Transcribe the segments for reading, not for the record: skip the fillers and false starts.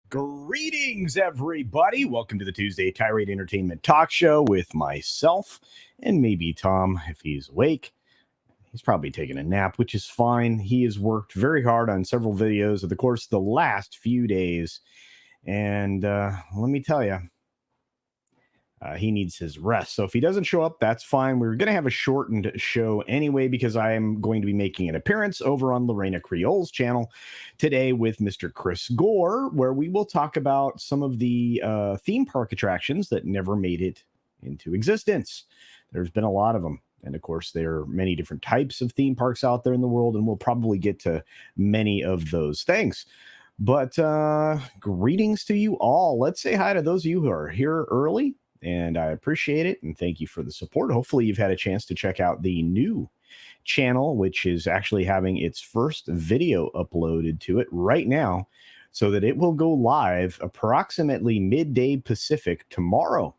Greetings, everybody. Welcome to the Tuesday Tirade Entertainment Talk Show with myself and maybe Tom, if he's awake. He's probably taking a nap, which is fine. He has worked very hard on several videos over the course of the last few days. And let me tell you, he needs his rest. So if he doesn't show up, that's fine. We're going to have a shortened show anyway, because I am going to be making an appearance over on Lorena Creole's channel today with Mr. Chris Gore, where we will talk about some of the theme park attractions that never made it into existence. There's been a lot of them. And of course, there are many different types of theme parks out there in the world, and we'll probably get to many of those things. But greetings to you all. Let's say hi to those of you who are here early. And I appreciate it, and thank you for the support. Hopefully you've had a chance to check out the new channel, which is actually having its first video uploaded to it right now, so that it will go live approximately midday Pacific tomorrow.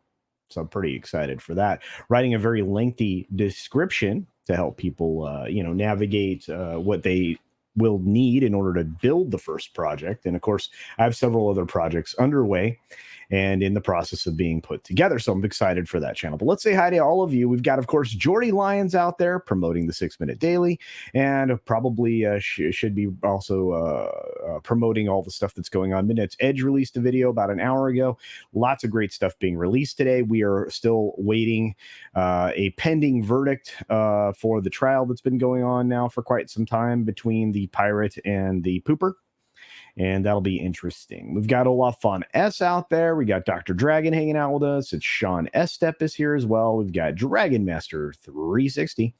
So I'm pretty excited for that. Writing a very lengthy description to help people, navigate what they will need in order to build the first project. And of course, I have several other projects underway and in the process of being put together. So I'm excited for that channel. But let's say hi to all of you. We've got, of course, Jordy Lyons out there promoting the 6 Minute Daily, and probably should be also promoting all the stuff that's going on. Midnight's Edge released a video about an hour ago. Lots of great stuff being released today. We are still waiting a pending verdict for the trial that's been going on now for quite some time between the pirate and the pooper. And that'll be interesting. We've got Olaf Von S out there. We got Dr. Dragon hanging out with us. It's Sean Estep is here as well. We've got Dragon Master 360.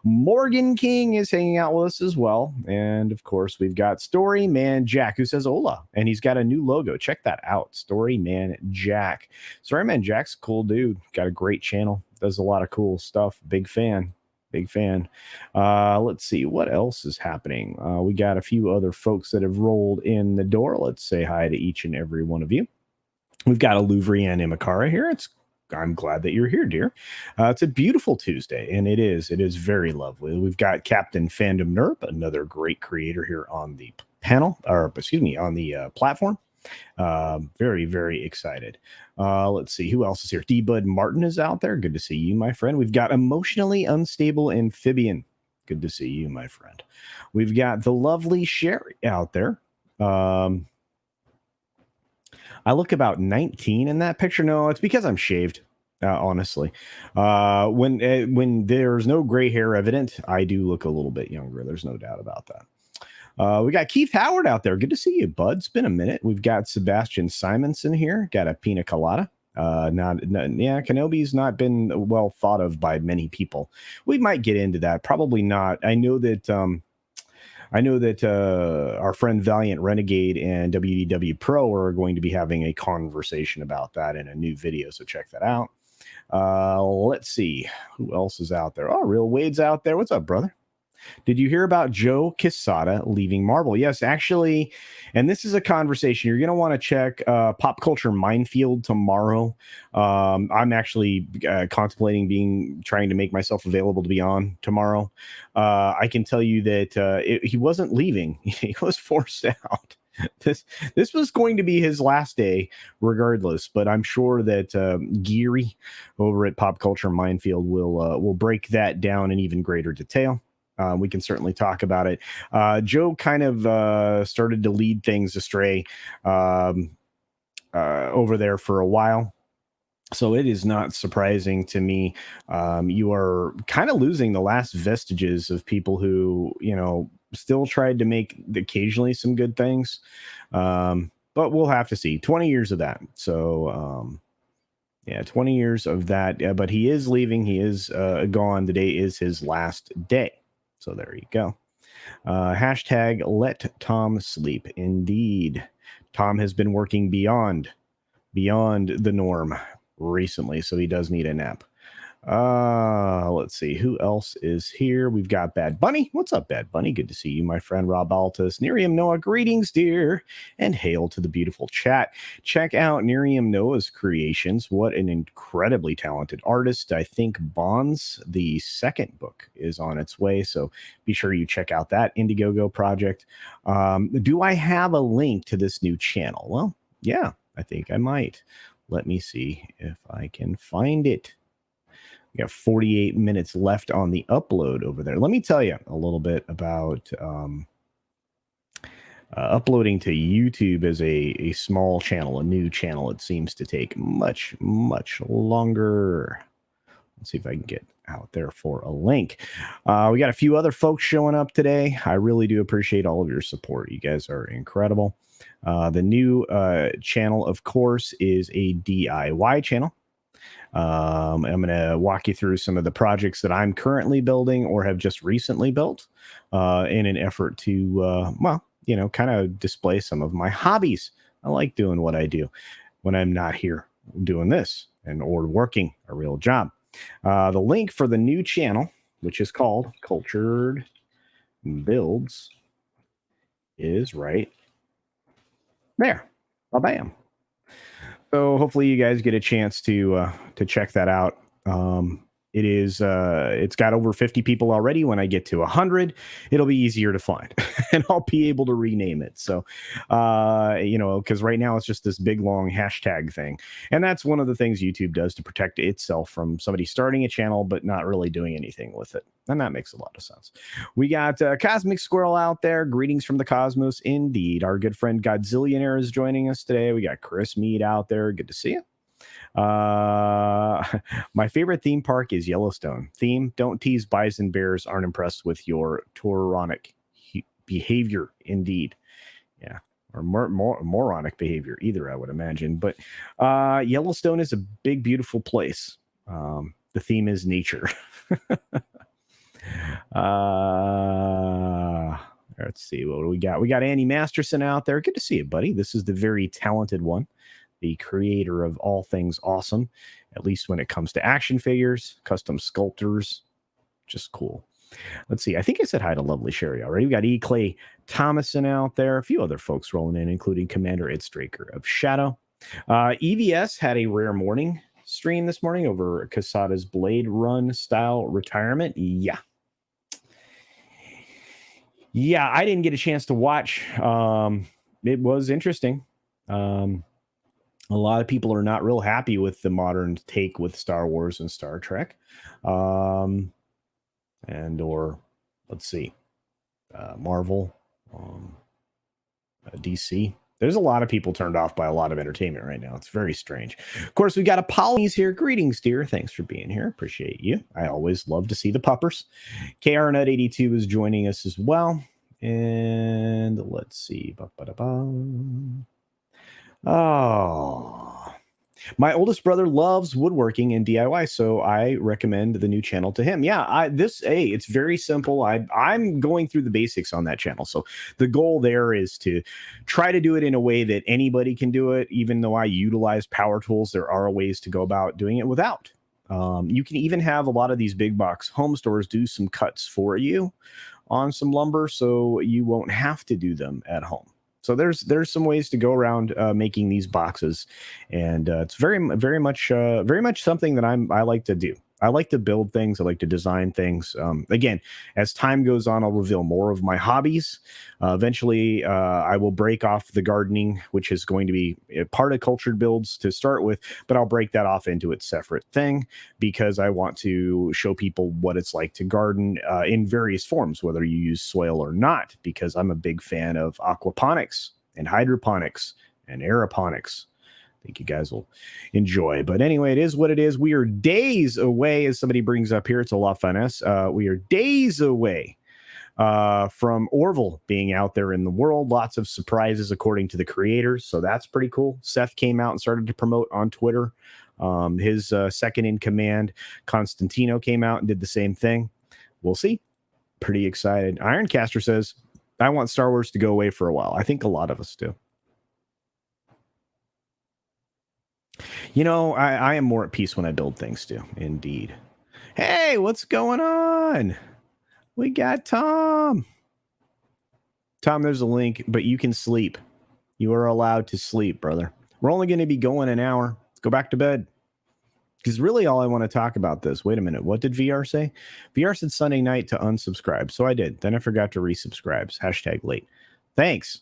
Morgan King is hanging out with us as well. And of course, we've got Story Man Jack, who says hola. And he's got a new logo. Check that out. Story Man Jack. Story Man Jack's a cool dude. Got a great channel. Does a lot of cool stuff. Big fan. Big fan. Let's see what else is happening. We got a few other folks that have rolled in the door. Let's say hi to each and every one of you. We've got a Louvrian Imakara here. I'm glad that you're here, dear. It's a beautiful Tuesday, and it is very lovely. We've got Captain Fandom Nerp, another great creator here on the panel, or excuse me, on the platform. Very, very excited. Let's see who else is here. D-Bud Martin is out there. Good to see you, my friend. We've got Emotionally Unstable Amphibian. Good to see you, my friend. We've got the lovely Sherry out there. I look about 19 in that picture. No, it's because I'm shaved. Honestly, when there's no gray hair evident, I do look a little bit younger. There's no doubt about that. We got Keith Howard out there. Good to see you, bud. It's been a minute. We've got Sebastian Simonson here. Got a pina colada. Kenobi's not been well thought of by many people. We might get into that. Probably not. I know that our friend Valiant Renegade and WDW Pro are going to be having a conversation about that in a new video. So check that out. Let's see who else is out there. Oh, Real Wade's out there. What's up, brother? Did you hear about Joe Quesada leaving Marvel? Yes, actually, and this is a conversation you're going to want to check Pop Culture Minefield tomorrow. I'm actually contemplating trying to make myself available to be on tomorrow. I can tell you that he wasn't leaving. He was forced out. this was going to be his last day regardless, but I'm sure that Geary over at Pop Culture Minefield will break that down in even greater detail. We can certainly talk about it. Joe kind of started to lead things astray over there for a while. So it is not surprising to me. You are kind of losing the last vestiges of people who, still tried to make occasionally some good things. But we'll have to see. 20 years of that. So, 20 years of that. But he is leaving. He is gone. Today is his last day. So there you go. Hashtag let Tom sleep. Indeed. Tom has been working beyond the norm recently, so he does need a nap. Let's see who else is here. We've got Bad Bunny. What's up, Bad Bunny? Good to see you, my friend. Rob Altus, Nerium Noah, greetings, dear, and hail to the beautiful chat. Check out Nerium Noah's creations. What an incredibly talented artist. I think Bonds, the second book, is on its way, so be sure you check out that Indiegogo project. Do I have a link to this new channel? Well, yeah, I think I might. Let me see if I can find it. We got 48 minutes left on the upload over there. Let me tell you a little bit about uploading to YouTube as a small channel, a new channel. It seems to take much, much longer. Let's see if I can get out there for a link. We got a few other folks showing up today. I really do appreciate all of your support. You guys are incredible. The new channel, of course, is a DIY channel. I'm going to walk you through some of the projects that I'm currently building or have just recently built in an effort to, kind of display some of my hobbies. I like doing what I do when I'm not here doing this or working a real job. The link for the new channel, which is called Cultured Builds, is right there. Bam. So hopefully you guys get a chance to check that out. It is it's got over 50 people already. When I get to 100, it'll be easier to find and I'll be able to rename it. So, because right now it's just this big long hashtag thing. And that's one of the things YouTube does to protect itself from somebody starting a channel, but not really doing anything with it. And that makes a lot of sense. We got Cosmic Squirrel out there. Greetings from the cosmos. Indeed. Our good friend Godzillionaire is joining us today. We got Chris Mead out there. Good to see you. My favorite theme park is Yellowstone. Theme: don't tease bison bears, aren't impressed with your Tauronic behavior. Indeed. Yeah. Or moronic behavior either, I would imagine. But Yellowstone is a big, beautiful place. The theme is nature. Let's see, what do we got? We got Andy Masterson out there. Good to see you, buddy. This is the very talented one, the creator of all things awesome, at least when it comes to action figures, custom sculptors. Just cool. Let's see. I think I said hi to Lovely Sherry already. We got E. Clay Thomason out there. A few other folks rolling in, including Commander Ed Straker of Shadow. EVS had a rare morning stream this morning over Casada's Blade Run style retirement. Yeah, I didn't get a chance to watch. It was interesting. A lot of people are not real happy with the modern take with Star Wars and Star Trek. Marvel, DC. There's a lot of people turned off by a lot of entertainment right now. It's very strange. Of course, we got Apollo's here. Greetings, dear. Thanks for being here. Appreciate you. I always love to see the puppers. KRNet82 is joining us as well. And let's see. Oh, my oldest brother loves woodworking and DIY, so I recommend the new channel to him. Yeah, it's very simple. I'm going through the basics on that channel. So the goal there is to try to do it in a way that anybody can do it. Even though I utilize power tools, there are ways to go about doing it without. You can even have a lot of these big box home stores do some cuts for you on some lumber, so you won't have to do them at home. So there's some ways to go around making these boxes, and it's very much something that I like to do. I like to build things. I like to design things. Again, as time goes on, I'll reveal more of my hobbies. Eventually, I will break off the gardening, which is going to be a part of Cultured Builds to start with, but I'll break that off into its separate thing because I want to show people what it's like to garden in various forms, whether you use soil or not, because I'm a big fan of aquaponics and hydroponics and aeroponics. I think you guys will enjoy. But anyway, it is what it is. We are days away, as somebody brings up here. It's a La Finesse. We are days away from Orville being out there in the world. Lots of surprises, according to the creators. So that's pretty cool. Seth came out and started to promote on Twitter. His second in command, Constantino, came out and did the same thing. We'll see. Pretty excited. Ironcaster says, I want Star Wars to go away for a while. I think a lot of us do. You know, I am more at peace when I build things too. Indeed. Hey, what's going on? We got Tom. Tom, there's a link, but you can sleep. You are allowed to sleep, brother. We're only going to be going an hour. Let's go back to bed. Because really all I want to talk about this. Wait a minute. What did VR say? VR said Sunday night to unsubscribe. So I did. Then I forgot to resubscribe. Hashtag late. Thanks.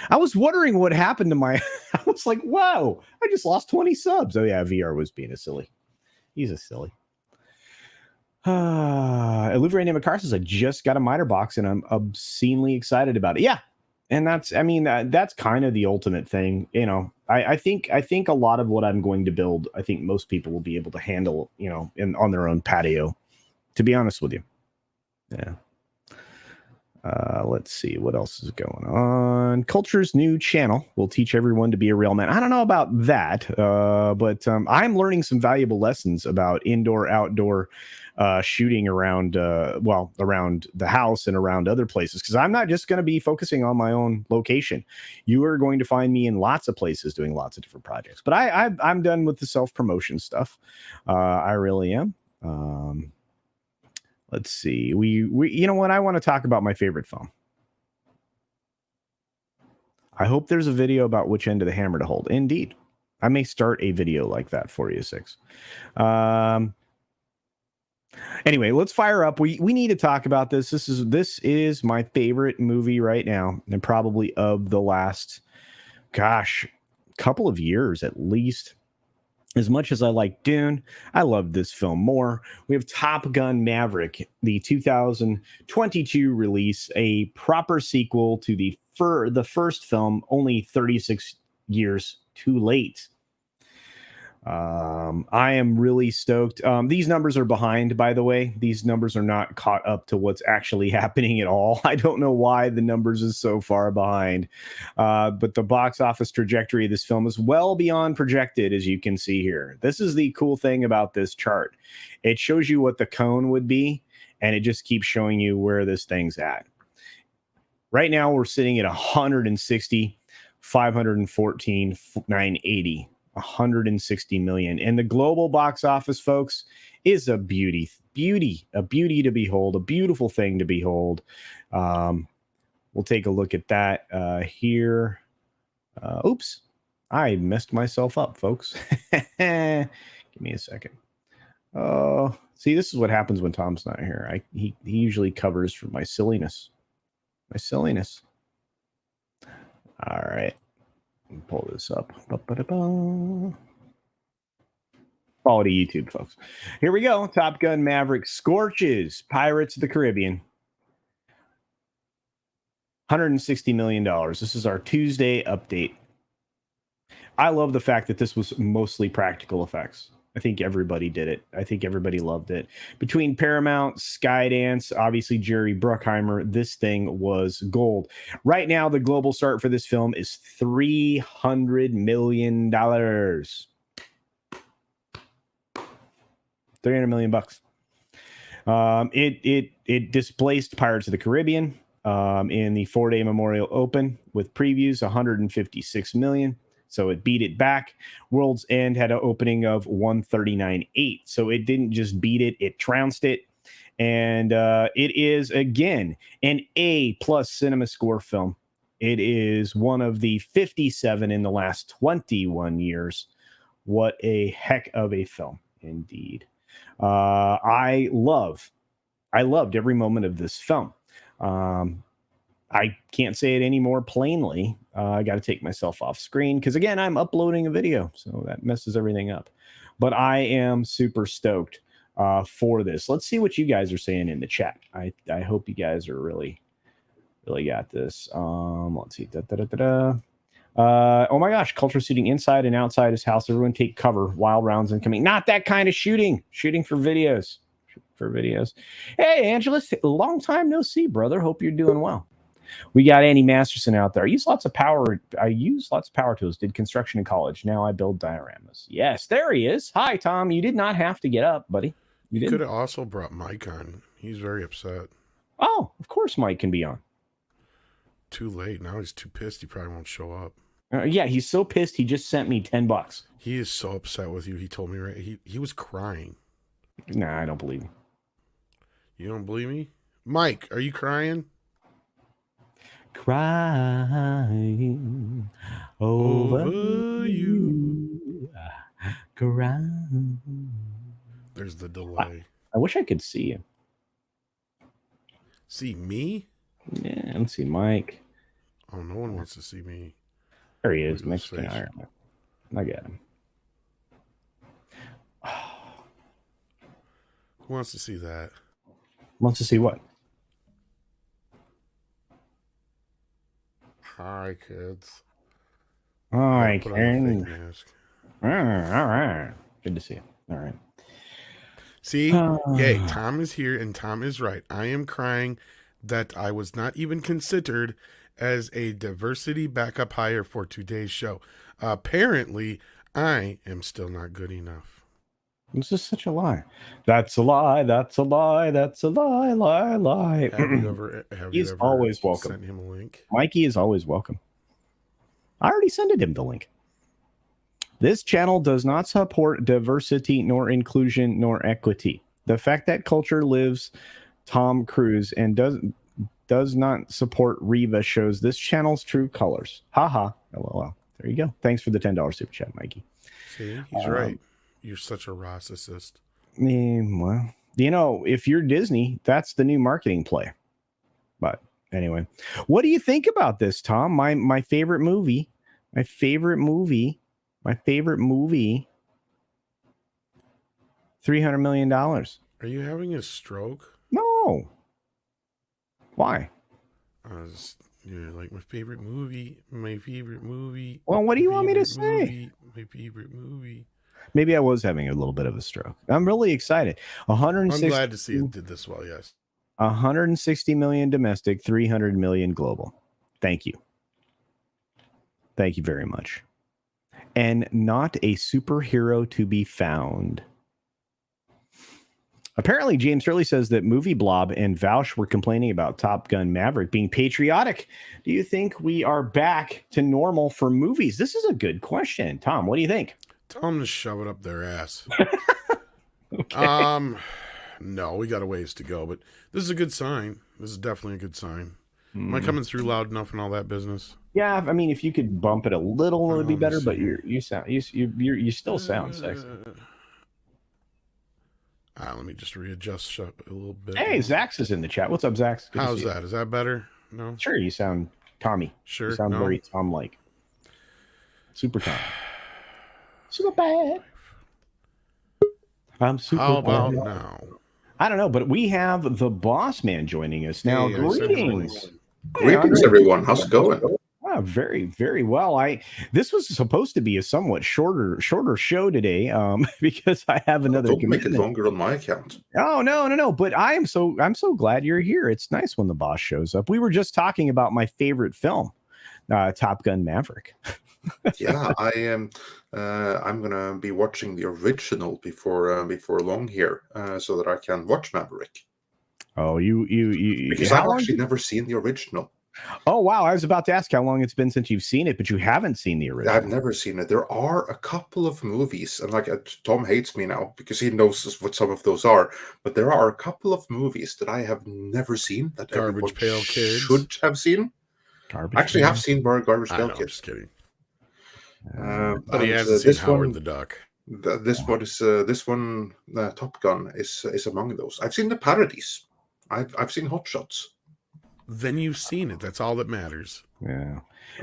I was wondering what happened to my... I was like, whoa, I just lost 20 subs. Oh, yeah, VR was being a silly. He's a silly. Olivia Namacar says, I just got a miter box and I'm obscenely excited about it. Yeah, and that's, I mean, that's kind of the ultimate thing. You know, I think a lot of what I'm going to build, I think most people will be able to handle, you know, on their own patio, to be honest with you. Yeah. Let's see what else is going on. Culture's new channel will teach everyone to be a real man. I don't know about that, but I'm learning some valuable lessons about indoor, outdoor shooting around, around the house and around other places, because I'm not just going to be focusing on my own location. You are going to find me in lots of places doing lots of different projects. But I'm done with the self-promotion stuff. I really am. Let's see. We you know what? I want to talk about my favorite film. I hope there's a video about which end of the hammer to hold. Indeed. I may start a video like that for you, Six. Anyway, let's fire up. We need to talk about this. This is my favorite movie right now, and probably of the last, couple of years at least. As much as I like Dune, I love this film more. We have Top Gun Maverick, the 2022 release, a proper sequel to the first film, only 36 years too late. I am really stoked. These numbers are behind, by the way. These numbers are not caught up to what's actually happening at all. I don't know why the numbers is so far behind. But the box office trajectory of this film is well beyond projected, as you can see here. This is the cool thing about this chart. It shows you what the cone would be, and it just keeps showing you where this thing's at. Right now, we're sitting at 160, 514, 980. 160 million, and the global box office, folks, is a beauty to behold, a beautiful thing to behold. We'll take a look at that here. Oops, I messed myself up, folks. Give me a second. Oh, see, this is what happens when Tom's not here. He usually covers for my silliness. All right. Pull this up. Quality YouTube, folks. Here we go. Top Gun Maverick scorches Pirates of the Caribbean. $160 million. This is our Tuesday update. I love the fact that this was mostly practical effects. I think everybody did it. I think everybody loved it. Between Paramount, Skydance, obviously Jerry Bruckheimer, this thing was gold. Right now, the global start for this film is $300 million. $300 million bucks. It displaced Pirates of the Caribbean in the 4-day Memorial Open with previews, 156 million. So it beat it back. World's End had an opening of 139.8. So it didn't just beat it, it trounced it. And it is, again, an A+ cinema score film. It is one of the 57 in the last 21 years. What a heck of a film, indeed. I loved every moment of this film. I can't say it any more plainly. I got to take myself off screen because, again, I'm uploading a video, so that messes everything up. But I am super stoked for this. Let's see what you guys are saying in the chat. I hope you guys are really got this. Let's see. Oh my gosh, culture shooting inside and outside his house. Everyone take cover. Wild rounds incoming. Not that kind of shooting. Shooting for videos. Hey, Angelus, long time no see, brother. Hope you're doing well. We got Andy Masterson out there. I use lots of power tools. Did construction in college. Now I build dioramas. Yes, there he is. Hi, Tom. You did not have to get up, buddy. You could have also brought Mike on. He's very upset. Oh, of course Mike can be on. Too late. Now he's too pissed. He probably won't show up. Yeah, he's so pissed. He just sent me $10. He is so upset with you. He told me right. He was crying. Nah, I don't believe him. You don't believe me? Mike, are you crying? Crying over you. Crying. There's the delay. I wish I could see you. See me? Yeah, let's see Mike. Oh, no one wants to see me. There he is, Mexican Iron Man. I got him. Who wants to see that? Wants to see what? Hi, kids. All right, Karen. All right. Good to see you. All right. See? Yay, Tom is here, and Tom is right. I am crying that I was not even considered as a diversity backup hire for today's show. Apparently, I am still not good enough. This is such a lie. That's a lie. That's a lie. That's a lie. Lie. Have you ever always welcome. Sent him a link? Mikey is always welcome. I already sent him the link. This channel does not support diversity, nor inclusion, nor equity. The fact that culture lives Tom Cruise and does not support Reva shows this channel's true colors. Haha. LOL. There you go. Thanks for the $10 super chat, Mikey. See, he's right. You're such a racist. Well, if you're Disney, that's the new marketing play. But anyway, what do you think about this, Tom? My favorite movie. $300 million. Are you having a stroke? No. Why? Like my favorite movie. Well, what do you want me to say? My favorite movie. Maybe I was having a little bit of a stroke. I'm really excited. I'm glad to see it did this well, yes. 160 million domestic, 300 million global. Thank you. Thank you very much. And not a superhero to be found. Apparently, James Hurley says that Movie Blob and Vouch were complaining about Top Gun Maverick being patriotic. Do you think we are back to normal for movies? This is a good question. Tom, what do you think? Tell them to shove it up their ass. Okay. No, we got a ways to go, but this is a good sign. This is definitely a good sign. Am I coming through loud enough and all that business? Yeah, I mean, if you could bump it a little, it'd be better. But you still sound sexy. Let me just readjust a little bit. Hey, Zax is in the chat. What's up, Zax? How's that? Is that better? No. Sure, you sound Tommy. Sure, you sound very Tom-like. Super Tom. Super bad. I'm super. How about now? I don't know, but we have the boss man joining us now. Hey, greetings. Greetings, everyone. How's it going? Very, very well. This was supposed to be a somewhat shorter show today, because I have another. Don't make it longer on my account. Oh no! But I'm so glad you're here. It's nice when the boss shows up. We were just talking about my favorite film, Top Gun Maverick. Yeah, I am. I'm gonna be watching the original before long here, so that I can watch Maverick. Oh, you because I've actually never seen the original. Oh wow! I was about to ask how long it's been since you've seen it, but you haven't seen the original. I've never seen it. There are a couple of movies, and Tom hates me now because he knows what some of those are. But there are a couple of movies that I have never seen that Garbage Pail Kids should have seen. Actually, have seen Garbage Pail Kids. Just kidding. But he hasn't seen Howard the Duck. This one Top Gun is among those. I've seen the parodies. I've seen Hot Shots. Then you've seen it. That's all that matters. Yeah,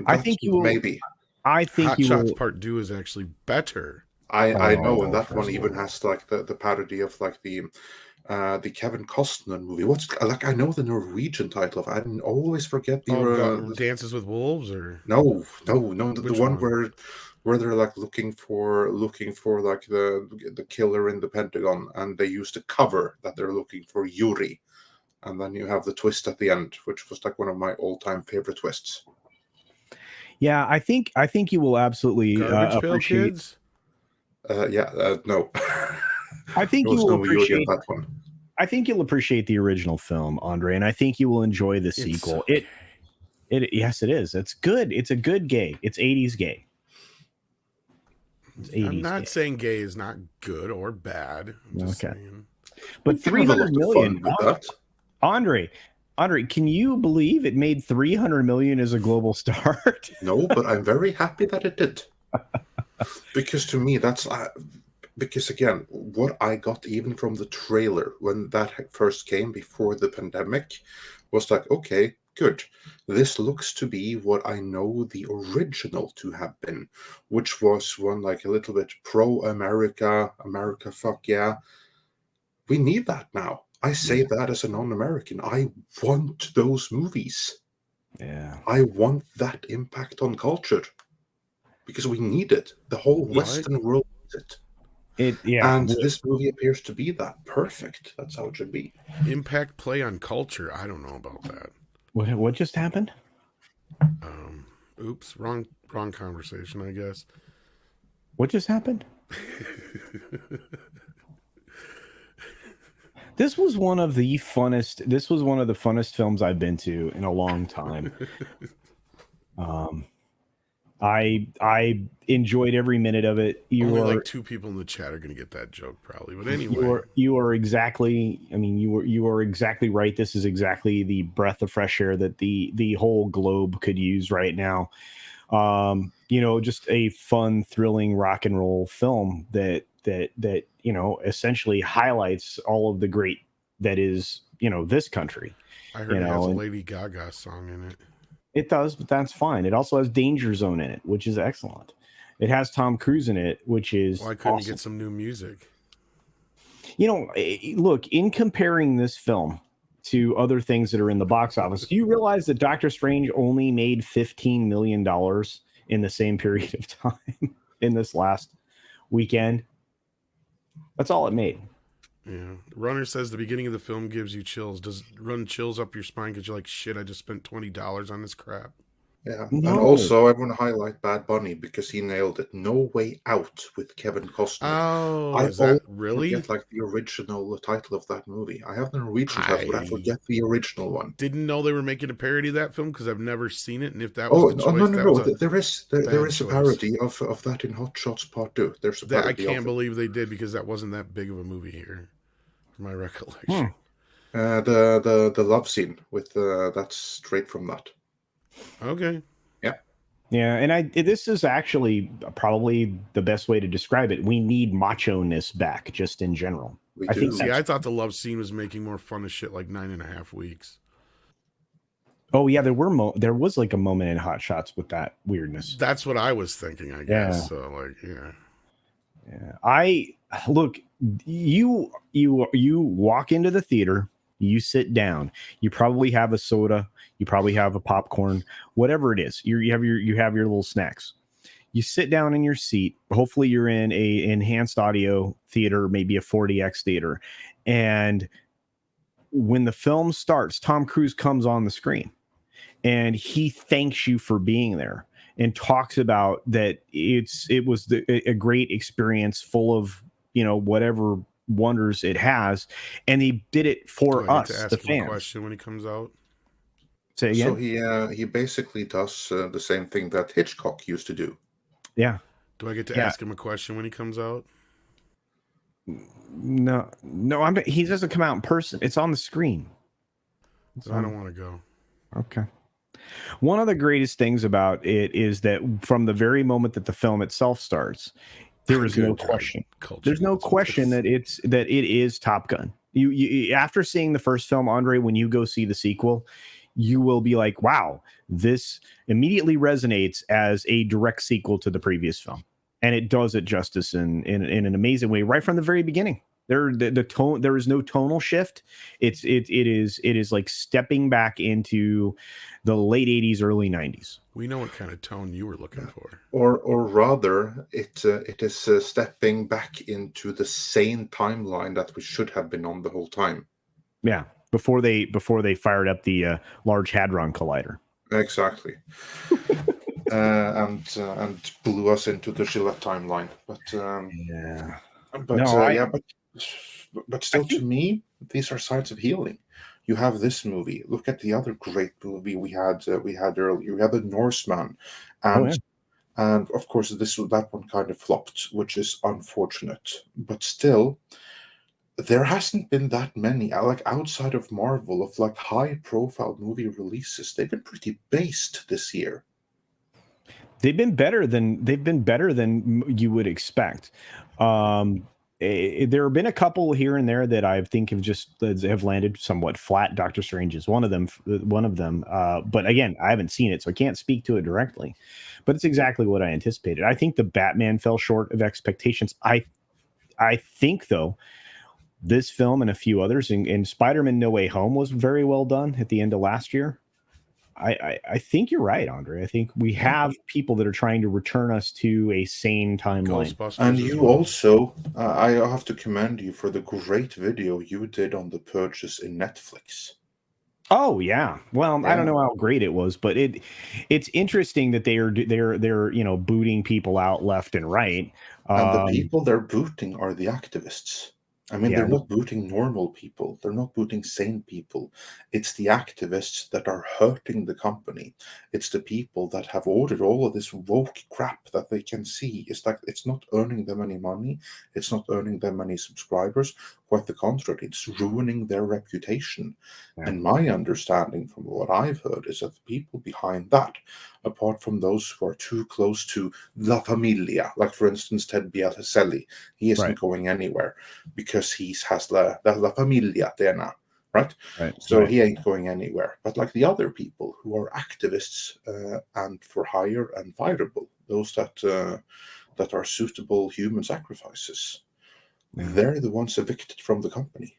I That think you will. maybe. I think Hot you Shots will. Part 2 is actually better. I know, and Oh, that one first of even all. has like the parody of like the Kevin Costner movie. What's like I know the Norwegian title of it. I always forget the Dances with Wolves, or no the which one one? where they're like looking for like the killer in the Pentagon, and they use the cover that they're looking for Yuri, and then you have the twist at the end, which was like one of my all-time favorite twists. Yeah, I think you will absolutely Garbage Pail appreciate. Kids? No. I think There you was will no Yuri in appreciate. that one. I think you'll appreciate the original film, Andre, and I think you will enjoy the sequel. It's okay. Yes, it is. It's good. It's a good gay. It's 80s gay. It's 80s I'm not gay. saying gay is not good or bad. I'm just Okay. saying. But You can have a 300 lot of million. fun with that. Andre, can you believe it made 300 million as a global start? No, but I'm very happy that it did. Because to me, that's because again, what I got even from the trailer when that first came before the pandemic was like, okay, good. This looks to be what I know the original to have been, which was one like a little bit pro-America, America, fuck yeah. We need that now. I say that as a non-American. I want those movies. Yeah. I want that impact on culture because we need it. The whole Western world needs it. And this movie appears to be that. Perfect. That's how it should be. Impact play on culture. I don't know about that. What just happened? Oops, wrong conversation, I guess. What just happened? This was one of the funnest films I've been to in a long time. I enjoyed every minute of it. Only like 2 people in the chat are going to get that joke, probably. But anyway, you are exactly. I mean, you are exactly right. This is exactly the breath of fresh air that the whole globe could use right now. Just a fun, thrilling rock and roll film that essentially highlights all of the great that is this country. I heard it has a Lady Gaga song in it. It does, but that's fine. It also has Danger Zone in it, which is excellent. It has Tom Cruise in it, which is why couldn't awesome. You get some new music? Look, in comparing this film to other things that are in the box office, do you realize that Doctor Strange only made $15 million in the same period of time in this last weekend? That's all it made. Yeah. Runner says the beginning of the film gives you chills. Does it run chills up your spine because you're like, shit, I just spent $20 on this crap? Yeah. No. And also, I want to highlight Bad Bunny because he nailed it. No Way Out with Kevin Costner. Oh, is that really? I forget like the original title of that movie. I have the Norwegian title, but I forget the original one. Didn't know they were making a parody of that film because I've never seen it. And if that was the choice, no. There is a parody of that in Hot Shots Part 2. There's a parody. I can't believe they did because that wasn't that big of a movie here, from my recollection. The love scene with that's straight from that. Okay. Yeah, and this is actually probably the best way to describe it. We need macho-ness back, just in general. I thought the love scene was making more fun of shit like 9.5 Weeks. Oh yeah, there was like a moment in Hot Shots with that weirdness. That's what I was thinking, I guess. Yeah. So I look, you walk into the theater, you sit down, you probably have a soda, you probably have a popcorn, whatever it is. You have your little snacks. You sit down in your seat. Hopefully you're in a enhanced audio theater, maybe a 4DX theater. And when the film starts, Tom Cruise comes on the screen and he thanks you for being there and talks about that it was a great experience full of, whatever wonders it has. And he did it for us, the fans. A question when he comes out. Say again? So he basically does the same thing that Hitchcock used to do. Yeah. Do I get to ask him a question when he comes out? No, he doesn't come out in person. It's on the screen. I don't want to go. Okay. One of the greatest things about it is that from the very moment that the film itself starts, There is no question. There's no question that it is Top Gun. You after seeing the first film, Andre, when you go see the sequel, you will be like, wow, this immediately resonates as a direct sequel to the previous film. And it does it justice in an amazing way right from the very beginning. The tone, there is no tonal shift. It is like stepping back into the late 80s, early 90s. We know what kind of tone you were looking for. Or rather, it is stepping back into the same timeline that we should have been on the whole time. Yeah, before they fired up the Large Hadron Collider. Exactly. And blew us into the Gillette timeline. But but still, to me, these are signs of healing. You have this movie. Look at the other great movie we had earlier. We had The Norseman, and of course that one kind of flopped, which is unfortunate. But still, there hasn't been that many, like outside of Marvel, of like high-profile movie releases. They've been pretty based this year. They've been better than you would expect. There have been a couple here and there that I think have landed somewhat flat. Doctor Strange is one of them. But again, I haven't seen it, so I can't speak to it directly. But it's exactly what I anticipated. I think the Batman fell short of expectations. I think though, this film and a few others, and Spider-Man No Way Home was very well done at the end of last year. I think you're right, Andre. I think we have people that are trying to return us to a sane timeline. And you also, I have to commend you for the great video you did on the purchase in Netflix. Oh yeah. Well, I don't know how great it was, but it's interesting that they're booting people out left and right. And the people they're booting are the activists. I mean, they're not booting normal people. They're not booting sane people. It's the activists that are hurting the company. It's the people that have ordered all of this woke crap that they can see. It's like, it's not earning them any money. It's not earning them any subscribers. Quite the contrary, it's ruining their reputation. Yeah. And my understanding from what I've heard is that the people behind that, apart from those who are too close to La Familia, like for instance Ted Biaselli, he isn't going anywhere because he has La Familia there, right? So he ain't going anywhere. But like the other people who are activists and for hire and fireable, those that are suitable human sacrifices, they're the ones evicted from the company.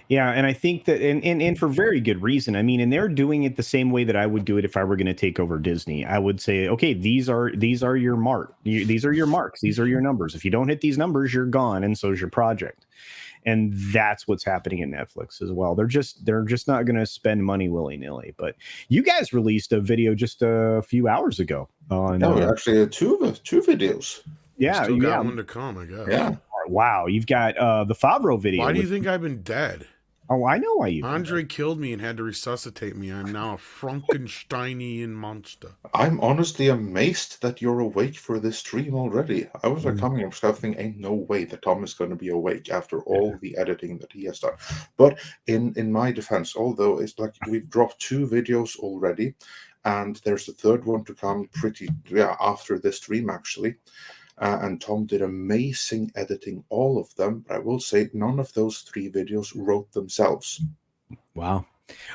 Yeah, and I think that, and for very good reason. I mean, and they're doing it the same way that I would do it if I were going to take over Disney. I would say, okay, these are your mark. These are your marks. These are your numbers. If you don't hit these numbers, you're gone, and so is your project. And that's what's happening at Netflix as well. They're just not going to spend money willy-nilly. But you guys released a video just a few hours ago. Actually, two videos. Yeah, still got one to come, I guess. Yeah. Wow, you've got the Favreau video. Why do you think I've been dead? Oh, I know why you. Andre killed me and had to resuscitate me. I'm now a Frankensteinian monster. I'm honestly amazed that you're awake for this stream already. I was like coming up thinking, ain't no way that Tom is going to be awake after all the editing that he has done. But in my defense, although it's like we've dropped 2 videos already, and there's a third one to come after this stream actually. And Tom did amazing editing, all of them. But I will say none of those 3 videos wrote themselves. Wow.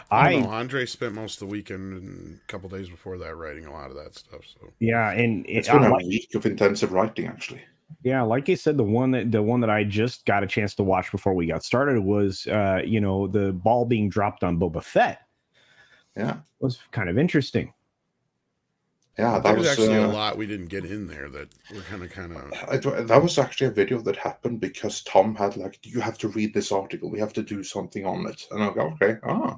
I know Andre spent most of the weekend and a couple days before that writing a lot of that stuff. So yeah, and it's been a week of intensive writing, actually. Yeah, like I said, the one that I just got a chance to watch before we got started was the ball being dropped on Boba Fett. Yeah, it was kind of interesting. Yeah, that was actually a lot we didn't get in there that we're kind of. That was actually a video that happened because Tom had you have to read this article. We have to do something on it, and I go,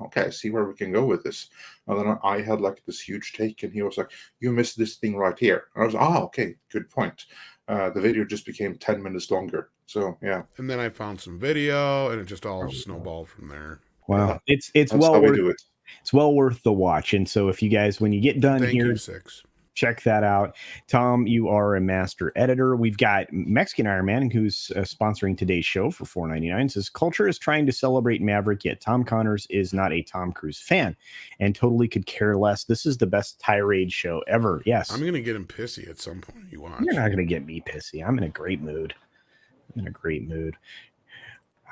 okay, I see where we can go with this. And then I had this huge take, and he was like, "You missed this thing right here." And I was, okay, good point. The video just became 10 minutes longer. So yeah. And then I found some video, and it just all snowballed from there. Wow, it's well worth it. It's well worth the watch. And so if you guys, when you get done Thank here, you, 6. check that out. Tom, you are a master editor. We've got Mexican Iron Man, who's sponsoring today's show for $4.99. Says Culture is trying to celebrate Maverick, yet Tom Connors is not a Tom Cruise fan and totally could care less. This is the best tirade show ever. Yes, I'm gonna get him pissy at some point. You watch. You're not gonna get me pissy. I'm in a great mood.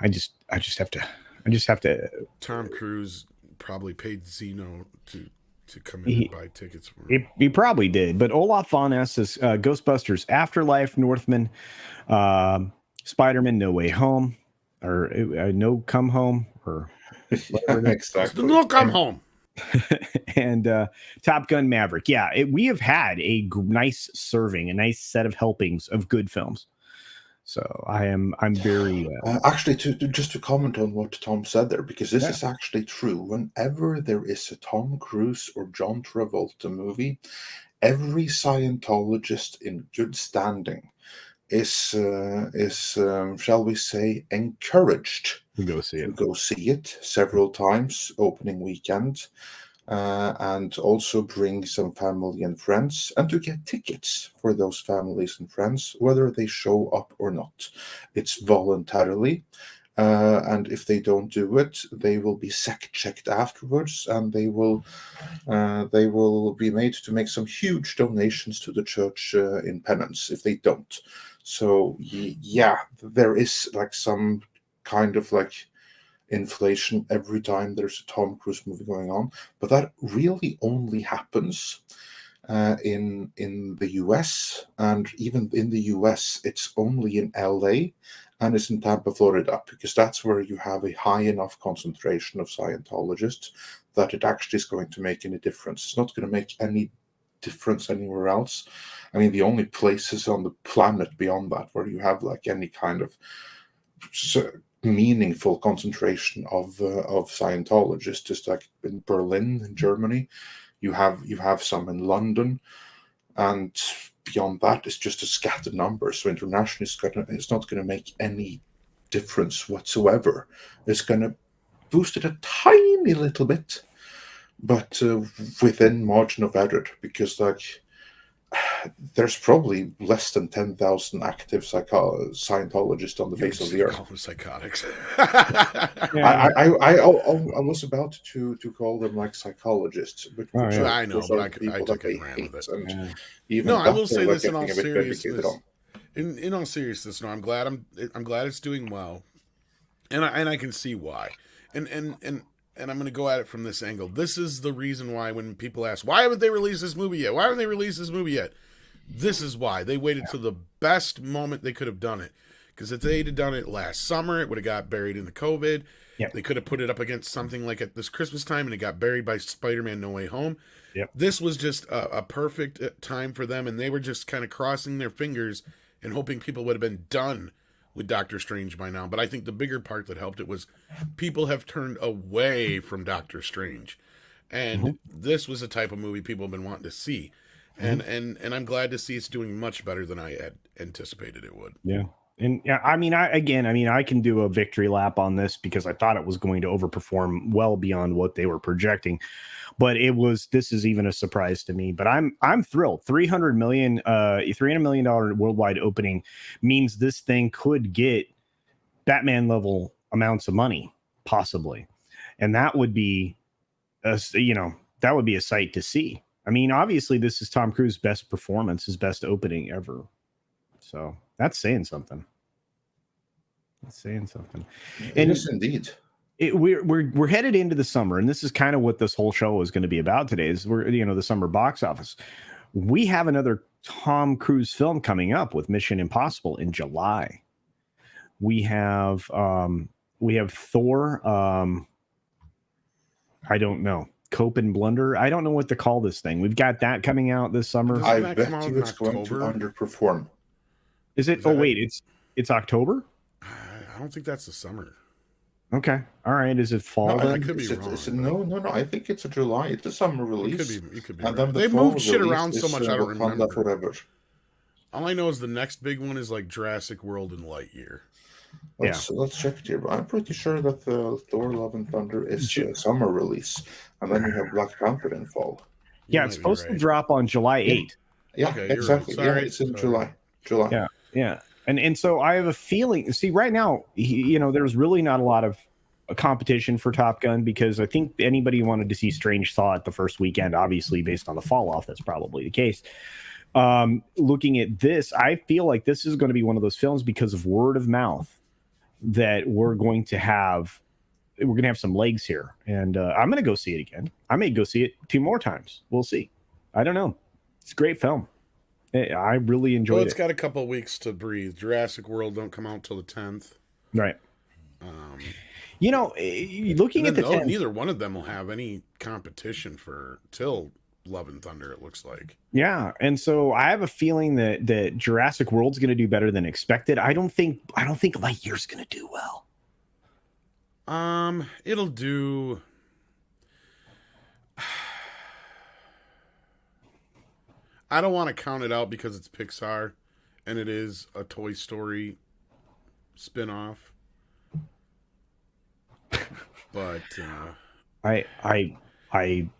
I just have to. Tom Cruise probably paid Zeno to come in and buy tickets for him. He probably did, but Olaf von S says Ghostbusters Afterlife, Northman, Spider-Man No Way Home, or No Come Home, or whatever. Exactly. No Come Home. And Top Gun Maverick. Yeah, we have had a nice serving, a nice set of helpings of good films. So I'm very actually just to comment on what Tom said there, because this is actually true. Whenever there is a Tom Cruise or John Travolta movie, every Scientologist in good standing is shall we say, encouraged to go see it several times opening weekend. And also bring some family and friends, and to get tickets for those families and friends, whether they show up or not. It's voluntarily, and if they don't do it, they will be checked afterwards, and they will be made to make some huge donations to the church in penance if they don't. So yeah, there is like some kind of like inflation every time there's a Tom Cruise movie going on, but that really only happens in the US, and even in the US it's only in LA and it's in Tampa, Florida, because that's where you have a high enough concentration of Scientologists that it actually is going to make any difference. It's not going to make any difference anywhere else. I mean, the only places on the planet beyond that where you have like any kind of meaningful concentration of Scientologists is like in Berlin, in Germany. You have some in London, and beyond that, it's just a scattered number. So internationally, it's not going to make any difference whatsoever. It's going to boost it a tiny little bit, but within margin of error, because like there's probably less than 10,000 active Scientologists on the face of the earth. Call them psychotics. I was about to call them like psychologists, but I know, but I took it and ran with it. Even I will say this in all seriousness. In all seriousness, no, I'm glad it's doing well, and I can see why, and I'm going to go at it from this angle. This is the reason why when people ask, why haven't they released this movie yet? Why haven't they released this movie yet? This is why. They waited till the best moment they could have done it. Because if they'd have done it last summer, it would have got buried in the COVID. Yep. They could have put it up against something like at this Christmas time, and it got buried by Spider-Man No Way Home. Yep. This was just a perfect time for them, and they were just kind of crossing their fingers and hoping people would have been done with Doctor Strange by now. But I think the bigger part that helped it was people have turned away from Doctor Strange. And this was the type of movie people have been wanting to see. And I'm glad to see it's doing much better than I had anticipated it would. Yeah. And I mean, I can do a victory lap on this because I thought it was going to overperform well beyond what they were projecting. But this is even a surprise to me, but I'm thrilled. $300 million worldwide opening means this thing could get Batman level amounts of money, possibly. And that would be a sight to see. I mean, obviously this is Tom Cruise's best performance, his best opening ever. So that's saying something. And yes, indeed. We're headed into the summer, and this is kind of what this whole show is going to be about today. Is the summer box office. We have another Tom Cruise film coming up with Mission Impossible in July. We have Thor. I don't know. Cope and Blunder. I don't know what to call this thing. We've got that coming out this summer. I bet you it's going to underperform. Is it? Oh wait, it's October. I don't think that's the summer. Okay. All right. Is it fall? No, I could be wrong. No. I think it's a July. It's a summer release. It could be. And then they moved shit around so much I don't remember. Forever. All I know is the next big one is like Jurassic World and Lightyear. Let's check it here. But I'm pretty sure that the Thor: Love and Thunder is a summer release, and then you have Black Panther in fall. Yeah, it's supposed to drop on July 8th. Yeah, okay, exactly. Right. Sorry, yeah, it's in July. Yeah. And so I have a feeling. See, right now, there's really not a lot of competition for Top Gun because I think anybody who wanted to see Strange Thought the first weekend, obviously based on the fall off, that's probably the case. Looking at this, I feel like this is going to be one of those films because of word of mouth that we're going to have some legs here, and I'm going to go see it again. I may go see it 2 more times. We'll see. I don't know. It's a great film. I really enjoyed it. Well, it's got a couple of weeks to breathe. Jurassic World don't come out till the 10th. Right. Looking at the 10th, neither one of them will have any competition till Love and Thunder, it looks like. Yeah, and so I have a feeling that Jurassic World's going to do better than expected. I don't think Lightyear's going to do well. It'll do. I don't want to count it out because it's Pixar, and it is a Toy Story spin-off. But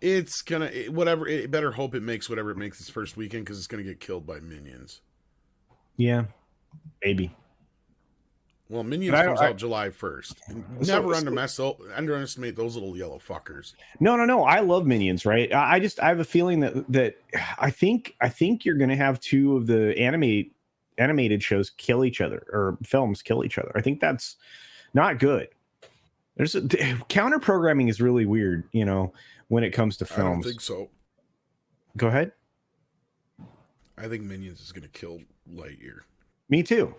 it's gonna whatever. It better hope it makes whatever it makes its first weekend because it's gonna get killed by Minions. Yeah, maybe. Well, Minions comes out July 1st. Never underestimate those little yellow fuckers. No. I love Minions, right? I have a feeling that I think you're going to have 2 of the animated shows kill each other or films kill each other. I think that's not good. Counter programming is really weird, when it comes to films. I don't think so. Go ahead. I think Minions is going to kill Lightyear. Me too.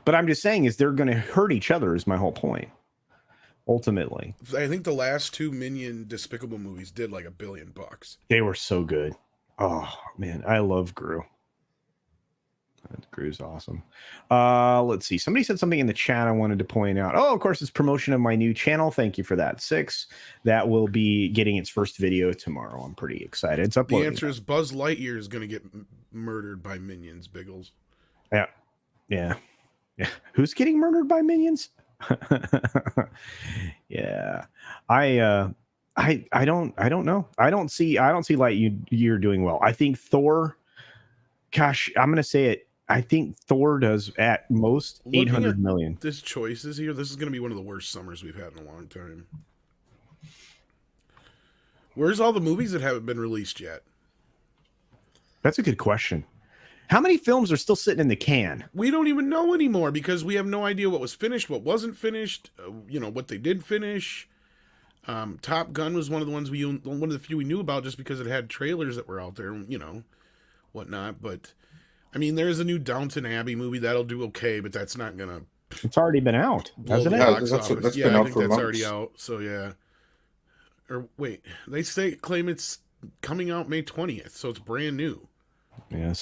But I'm just saying they're going to hurt each other is my whole point. Ultimately. I think the last 2 Minion Despicable movies did like $1 billion. They were so good. Oh, man. I love Gru. Gru's awesome. Let's see. Somebody said something in the chat I wanted to point out. Oh, of course, it's promotion of my new channel. Thank you for that. 6. That will be getting its first video tomorrow. I'm pretty excited. It's uploading. The answer is Buzz Lightyear is going to get murdered by Minions, Biggles. Yeah. Who's getting murdered by Minions? Yeah. I don't know. I don't see Lightyear doing well. I think Thor, gosh, I'm going to say it. I think Thor does at most 800 million. This choices here. This is going to be one of the worst summers we've had in a long time. Where's all the movies that haven't been released yet? That's a good question. How many films are still sitting in the can? We don't even know anymore because we have no idea what was finished, what wasn't finished, what they did finish. Top Gun was one of the few we knew about just because it had trailers that were out there, whatnot. But, I mean, there's a new Downton Abbey movie that'll do okay, but that's not going to... It's already been out, hasn't it? That's been out for months. Already out, so yeah. Or wait, they claim it's coming out May 20th, so it's brand new. Yeah,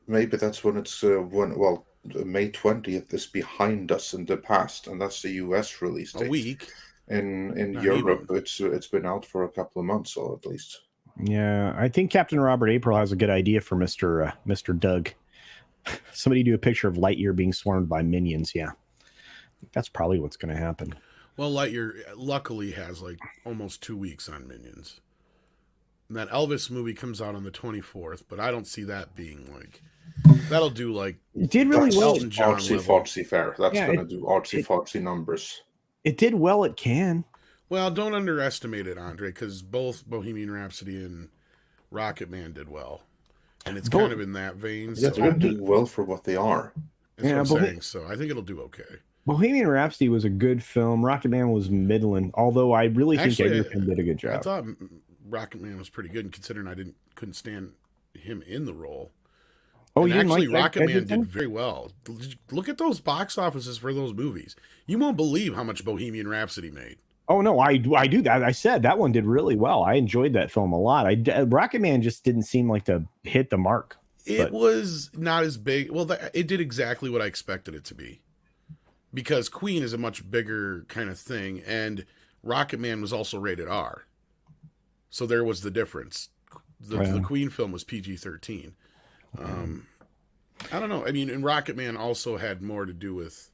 maybe that's when it's May 20th is behind us in the past, and that's the US release date. A week. In Europe, it's been out for a couple of months, or at least. Yeah, I think Captain Robert April has a good idea for Mr. Doug. Somebody do a picture of Lightyear being swarmed by minions. Yeah, that's probably what's going to happen. Well, Lightyear luckily has like almost 2 weeks on Minions. And that Elvis movie comes out on the 24th, but I don't see that being like that'll do like it did really well. Elton John artsy fair. That's going to do artsy numbers. It did well at Cannes. Well, don't underestimate it, Andre, because both Bohemian Rhapsody and Rocket Man did well, and it's kind of in that vein. Yeah, they're doing well for what they are. That's what I'm saying. So I think it'll do okay. Bohemian Rhapsody was a good film. Rocket Man was middling, although I really think Egerton did a good job. I thought Rocket Man was pretty good, and considering I couldn't stand him in the role. Oh, and actually, Rocket Man did very well. Look at those box offices for those movies. You won't believe how much Bohemian Rhapsody made. Oh no, I do that. I said that one did really well. I enjoyed that film a lot. Rocket Man just didn't seem like to hit the mark. It was not as big. Well, it did exactly what I expected it to be, because Queen is a much bigger kind of thing, and Rocket Man was also rated R. So there was the difference. The Queen film was PG-13. I don't know. I mean, and Rocket Man also had more to do with,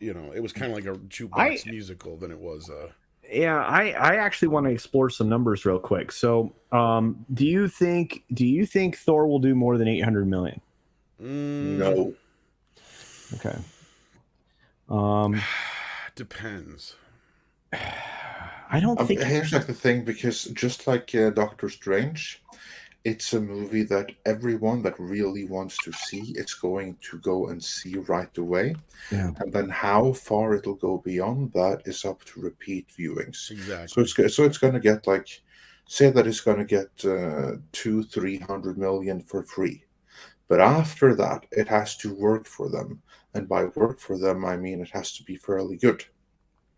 it was kind of like a jukebox musical than it was. Yeah, I actually want to explore some numbers real quick. So, do you think Thor will do more than 800 million? No. Okay. Depends. I don't think Here's like the thing, because just like Doctor Strange, it's a movie that everyone that really wants to see is going to go and see right away. yeah. And then how far it'll go beyond that is up to repeat viewings. So Exactly. it's going to get like, say that it's going to get 200-300 million for free. But after that, it has to work for them. And by work for them, I mean it has to be fairly good.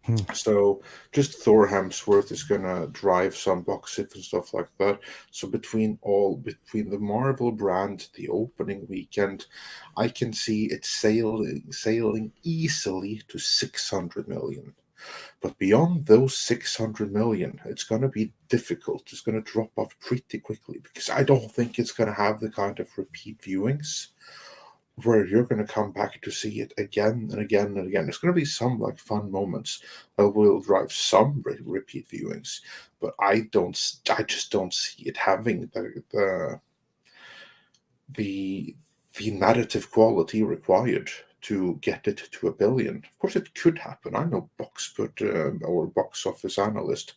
Hmm. So just Thor Hemsworth is gonna drive some box hits and stuff like that. So between the Marvel brand, the opening weekend, I can see it sailing easily to 600 million. But beyond those 600 million, it's gonna be difficult. It's gonna drop off pretty quickly because I don't think it's gonna have the kind of repeat viewings where you're going to come back to see it again and again and again. There's going to be some like fun moments that will drive some repeat viewings, but I just don't see it having the the narrative quality required to get it to 1 billion. Of course, it could happen. I'm no or box office analyst,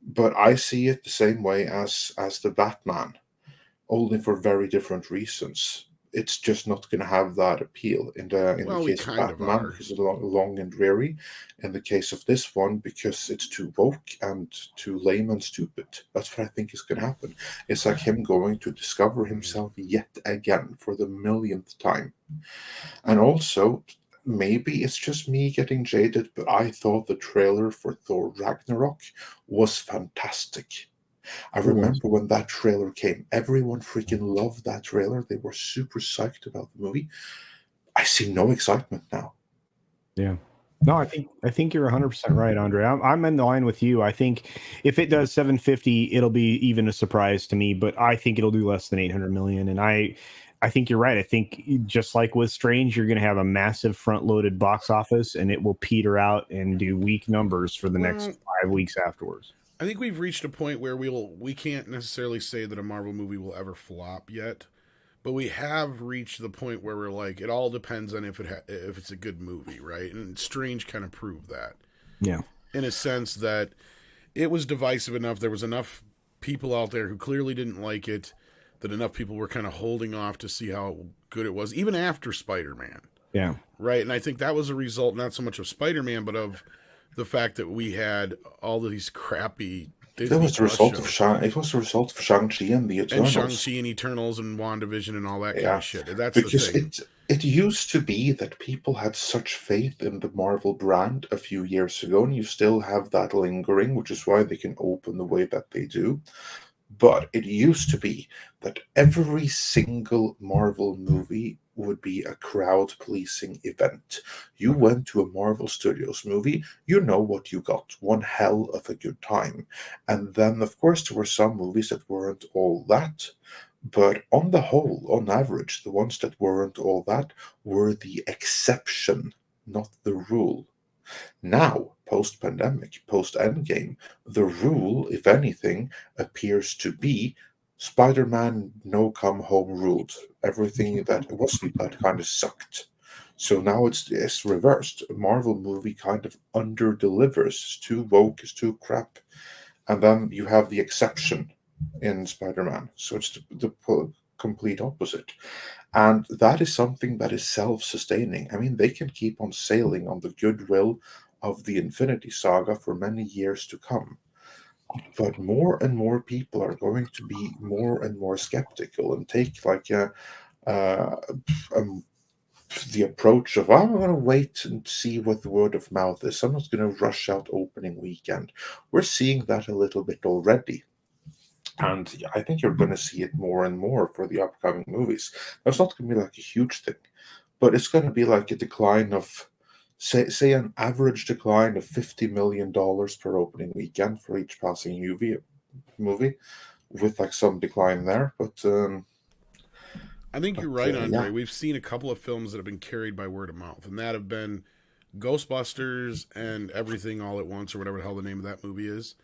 but I see it the same way as the Batman, only for very different reasons. It's just not going to have that appeal in the Well, we case of kind of Batman are. because it's long and dreary. In the case of this one, because it's too woke and too lame and stupid. That's what I think is going to happen. It's like him going to discover himself yet again for the millionth time. And also, maybe it's just me getting jaded, but I thought the trailer for Thor Ragnarok was fantastic. I It was. remember when that trailer came, everyone freaking loved that trailer. They were super psyched about the movie. I see no excitement now. Yeah. No, I think you're 100% right, Andre. I'm in the line with you. I think if it does 750, it'll be even a surprise to me, but I think it'll do less than 800 million. And I think you're right. I think just like with Strange, you're going to have a massive front-loaded box office, and it will peter out and do weak numbers for the next Well, 5 weeks afterwards. I think we've reached a point where we can't necessarily say that a Marvel movie will ever flop yet, but we have reached the point where we're like, it all depends on if it's a good movie, right? And Strange kind of proved that Yeah. in a sense that it was divisive enough. There was enough people out there who clearly didn't like it, that enough people were kind of holding off to see how good it was, even after Spider-Man, Yeah. right? And I think that was a result not so much of Spider-Man, but of the fact that we had all of these crappy That Disney was the Plus result of shows It was the result of Shang-Chi and the and Eternals. Shang-Chi and Eternals and WandaVision and all that kind Yeah, of shit. That's the because thing. it used to be that people had such faith in the Marvel brand a few years ago, and you still have that lingering, which is why they can open the way that they do. But it used to be that every single Marvel movie would be a crowd pleasing event. You went to a Marvel Studios movie, you know what you got, one hell of a good time. And then, of course, there were some movies that weren't all that. But on the whole, on average, the ones that weren't all that were the exception, not the rule. Now, post pandemic, post endgame, the rule, if anything, appears to be Spider Man No Come Home ruled. Everything that wasn't that kind of sucked. So now it's reversed. A Marvel movie kind of under delivers. It's too woke, it's too crap. And then you have the exception in Spider Man. So it's the complete opposite. And that is something that is self sustaining. I mean, they can keep on sailing on the goodwill of the Infinity Saga for many years to come. But more and more people are going to be more and more skeptical and take like uh, um, the approach of, I'm going to wait and see what the word of mouth is. I'm not going to rush out opening weekend. We're seeing that a little bit already. And yeah, I think you're going to see it more and more for the upcoming movies. Now, it's not going to be like a huge thing, but it's going to be like a decline of, say an average decline of $50 million per opening weekend for each passing movie, with like some decline there. I think you're right, Yeah, Andre. We've seen a couple of films that have been carried by word of mouth, and that have been Ghostbusters and Everything All at Once, or whatever the hell the name of that movie is.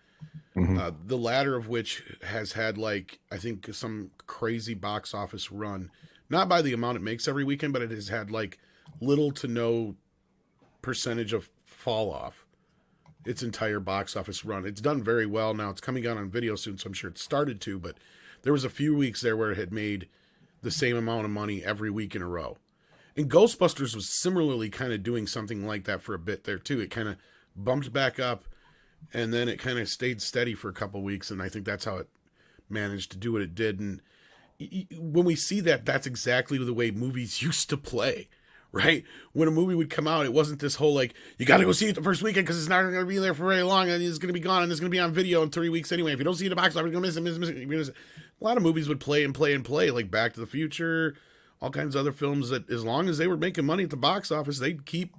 The latter of which has had, like, I think some crazy box office run. Not by the amount it makes every weekend, but it has had, like, little to no percentage of fall off its entire box office run. It's done very well now. It's coming out on video soon, so I'm sure it started to, but there was a few weeks there where it had made the same amount of money every week in a row. And Ghostbusters was similarly kind of doing something like that for a bit there too. It kind of bumped back up, and then it kind of stayed steady for a couple weeks, and I think that's how it managed to do what it did. And when we see that, that's exactly the way movies used to play, right? When a movie would come out, it wasn't this whole, like, you got to go see it the first weekend because it's not going to be there for very long, and it's going to be gone, and it's going to be on video in 3 weeks anyway. If you don't see it in the box office, you're going to miss it. A lot of movies would play, like Back to the Future, all kinds of other films that, as long as they were making money at the box office, they'd keep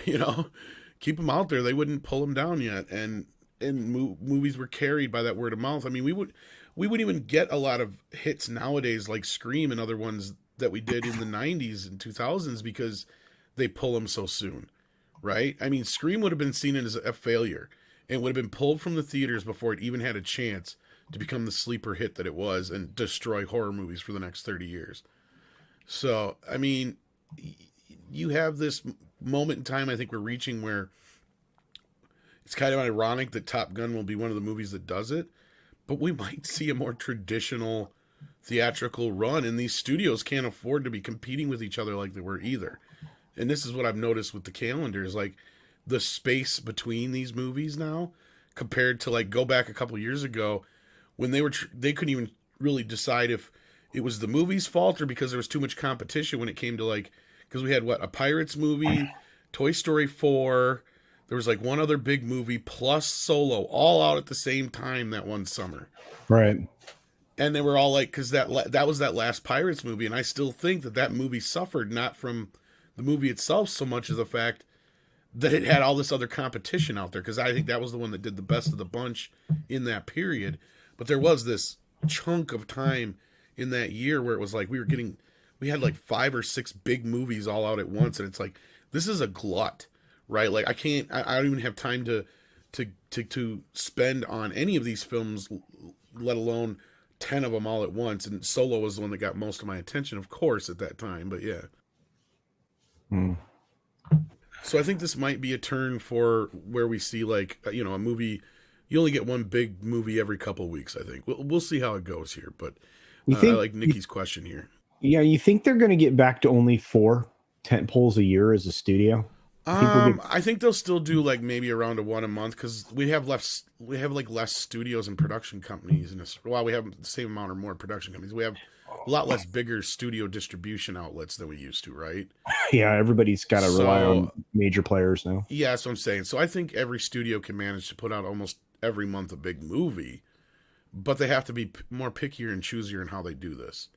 them out there. They wouldn't pull them down yet. And movies were carried by that word of mouth. I mean, we wouldn't even get a lot of hits nowadays like Scream and other ones that we did in the 90s and 2000s because they pull them so soon, right? I mean, Scream would have been seen as a failure and would have been pulled from the theaters before it even had a chance to become the sleeper hit that it was and destroy horror movies for the next 30 years. So, I mean, you have this moment in time I think we're reaching where it's kind of ironic that Top Gun will be one of the movies that does it, but we might see a more traditional theatrical run, and these studios can't afford to be competing with each other like they were either. And this is what I've noticed with the calendars, like the space between these movies now compared to, like, go back a couple years ago when they couldn't even really decide if it was the movie's fault or because there was too much competition when it came to, like, because we had a Pirates movie, Toy Story 4, there was like one other big movie plus Solo all out at the same time that one summer. Right. And they were all like, because that was that last Pirates movie, and I still think that movie suffered not from the movie itself so much as the fact that it had all this other competition out there, because I think that was the one that did the best of the bunch in that period. But there was this chunk of time in that year where it was like we had like 5 or 6 big movies all out at once, and it's like, this is a glut, right? Like, I don't even have time to spend on any of these films, let alone 10 of them all at once. And Solo was the one that got most of my attention, of course, at that time. But yeah. So I think this might be a turn for where we see, like, a movie. You only get one big movie every couple of weeks, I think. We'll see how it goes here. But I like Nikki's question here. Yeah, you think they're going to get back to only 4 tentpoles a year as a studio? I think they'll still do like maybe around one a month because we have less studios and production companies, and while we have the same amount or more production companies, we have a lot less bigger studio distribution outlets than we used to, right? Yeah, everybody's got to rely on major players now. Yeah, that's what I'm saying. So I think every studio can manage to put out almost every month a big movie, but they have to be more pickier and choosier in how they do this.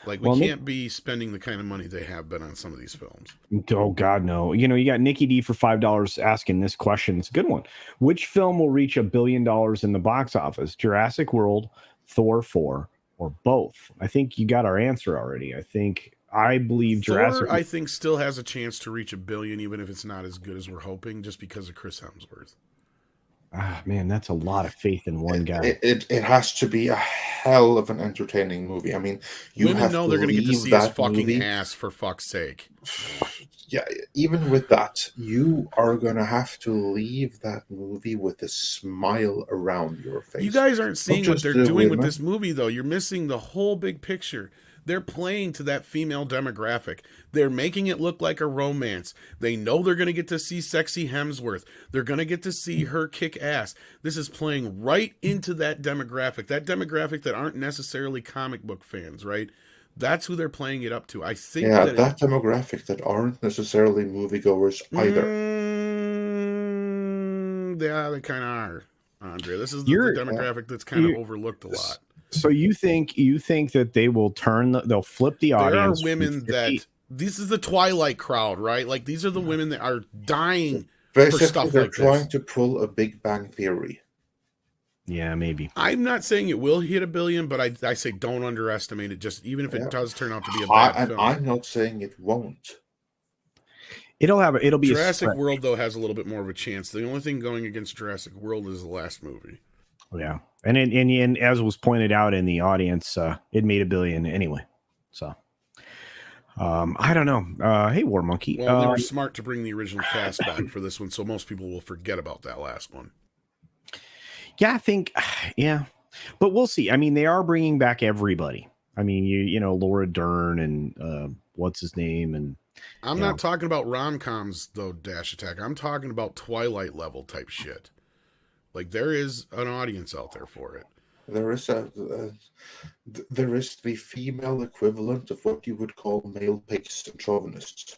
Like, we can't be spending the kind of money they have been on some of these films. Oh, God, no. You got Nikki D for $5 asking this question. It's a good one. Which film will reach $1 billion in the box office? Jurassic World, Thor 4, or both? I think you got our answer already. I believe Jurassic... Thor, I think, still has a chance to reach $1 billion, even if it's not as good as we're hoping, just because of Chris Hemsworth. Ah, man, that's a lot of faith in one guy. It has to be a hell of an entertaining movie. I mean, women know they're going to get to see his fucking ass, for fuck's sake. Yeah, even with that, you are going to have to leave that movie with a smile around your face. You guys aren't seeing what they're doing with this movie, though. You're missing the whole big picture. They're playing to that female demographic. They're making it look like a romance. They know they're going to get to see sexy Hemsworth. They're going to get to see her kick ass. This is playing right into that demographic that aren't necessarily comic book fans, right? That's who they're playing it up to. I think that demographic that aren't necessarily moviegoers either. Yeah, they kind of are, Andre. This is the demographic that's kind of overlooked a lot. So you think that they will they'll flip the audience? There are women that this is the Twilight crowd, right? Like, these are the women that are dying for stuff they're like this. They're trying to pull a Big Bang Theory. Yeah, maybe. I'm not saying it will hit $1 billion, but I say don't underestimate it. Just even if it does turn out to be a bad film. I'm not saying it won't. It'll be Jurassic World though has a little bit more of a chance. The only thing going against Jurassic World is the last movie. Yeah, and as was pointed out in the audience, it made $1 billion anyway. So, I don't know. Hey, War Monkey. Well, they were smart to bring the original cast back for this one, so most people will forget about that last one. Yeah, I think, yeah, but we'll see. I mean, they are bringing back everybody. I mean, you know, Laura Dern and what's his name, and I'm not talking about rom-coms though, Dash Attack. I'm talking about Twilight level type shit. Like there is an audience out there for it. There is there is the female equivalent of what you would call male pigs and chauvinists.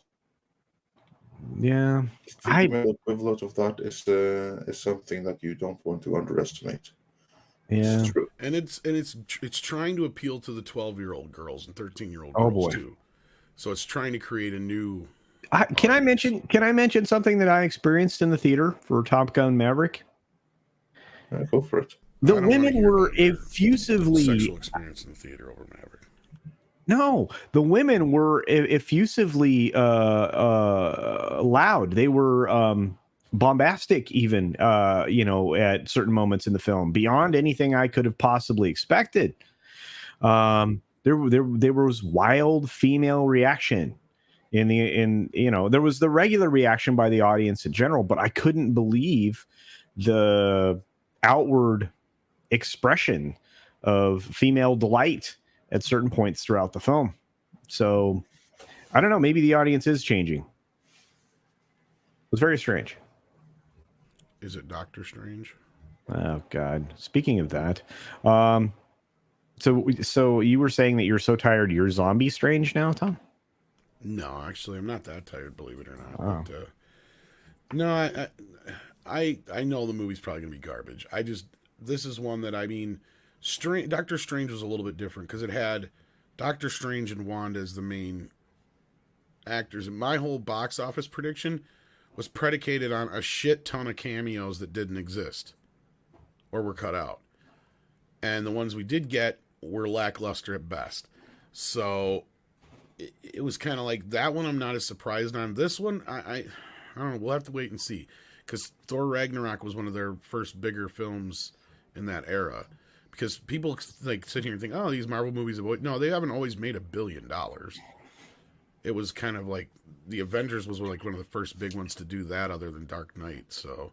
yeah, The female equivalent of that is something that you don't want to underestimate. yeah, It's true. And it's trying to appeal to the 12-year-old girls and 13-year-old girls too. So it's trying to create a new. Can I mention something that I experienced in the theater for Top Gun Maverick? Go for it. The women were effusively sexual experience in the theater over Maverick. No, the women were effusively loud. They were bombastic, even you know, at certain moments in the film, beyond anything I could have possibly expected. There was wild female reaction in you know, there was the regular reaction by the audience in general, but I couldn't believe the outward expression of female delight at certain points throughout the film. So I don't know, maybe the audience is changing. It was very strange. Is it Doctor Strange? Oh God. Speaking of that, so you were saying that you're so tired you're zombie strange now, Tom? No, actually I'm not that tired, believe it or not. Oh. But, no, I know the movie's probably gonna be garbage. This is one that, I mean, Doctor Strange was a little bit different because it had Doctor Strange and Wanda as the main actors, and my whole box office prediction was predicated on a shit ton of cameos that didn't exist or were cut out, and the ones we did get were lackluster at best. So it was kind of like that one I'm not as surprised on. This one I don't know, we'll have to wait and see, because Thor Ragnarok was one of their first bigger films in that era. Because people like sit here and think, oh, these Marvel movies no, they haven't always made $1 billion. It was kind of like the Avengers was like one of the first big ones to do that, other than Dark Knight. So,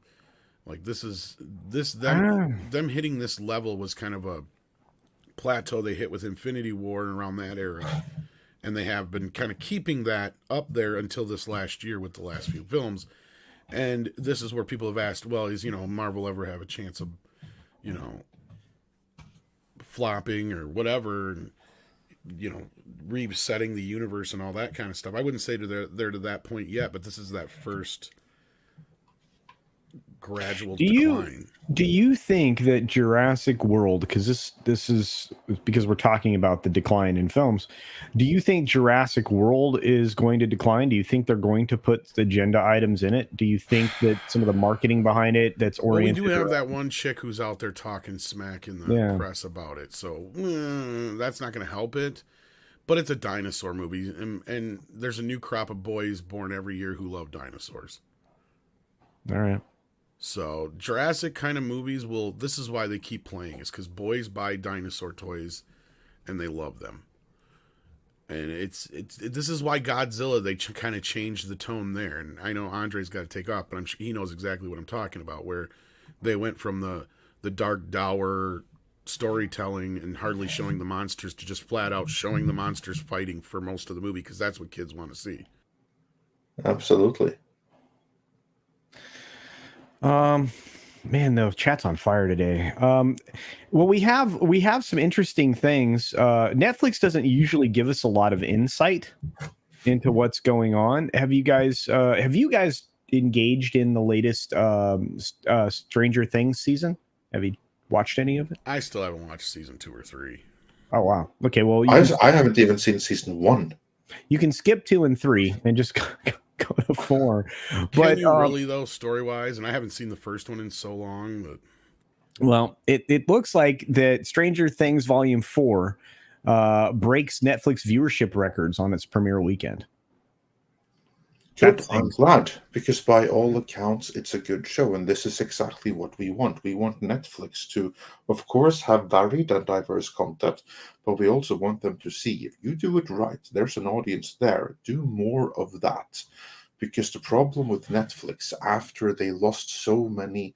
like them hitting this level was kind of a plateau they hit with Infinity War and around that era, and they have been kind of keeping that up there until this last year with the last few films. And this is where people have asked, well, is Marvel ever have a chance of flopping or whatever, and resetting the universe and all that kind of stuff? I wouldn't say they're to that point yet, but this is that first gradual decline. Do you think that Jurassic World, because this is because we're talking about the decline in films, do you think Jurassic World is going to decline? Do you think they're going to put agenda items in it? Do you think that some of the marketing behind it that's oriented? We do have that one chick who's out there talking smack in the press about it, so that's not going to help it. But it's a dinosaur movie, and there's a new crop of boys born every year who love dinosaurs. All right. So Jurassic kind of movies this is why they keep playing, is because boys buy dinosaur toys and they love them. And this is why Godzilla, they kind of changed the tone there. And I know Andre's got to take off, but I'm sure he knows exactly what I'm talking about, where they went from the dark, dour storytelling and hardly showing the monsters to just flat out showing the monsters fighting for most of the movie, because that's what kids want to see. Absolutely. Man, the chat's on fire today. Well, we have some interesting things. Netflix doesn't usually give us a lot of insight into what's going on. Have you guys engaged in the latest Stranger Things season? Have you watched any of it? I still haven't watched season 2 or 3. Oh wow. Okay, well, I haven't even seen season 1. You can skip 2 and 3 and just go to 4. Can you really, though, story-wise? And I haven't seen the first one in so long. But well, it looks like that Stranger Things Volume 4 breaks Netflix viewership records on its premiere weekend. Good. I'm glad, because by all accounts, it's a good show, and this is exactly what we want. We want Netflix to, of course, have varied and diverse content, but we also want them to see if you do it right, there's an audience there. Do more of that, because the problem with Netflix after they lost so much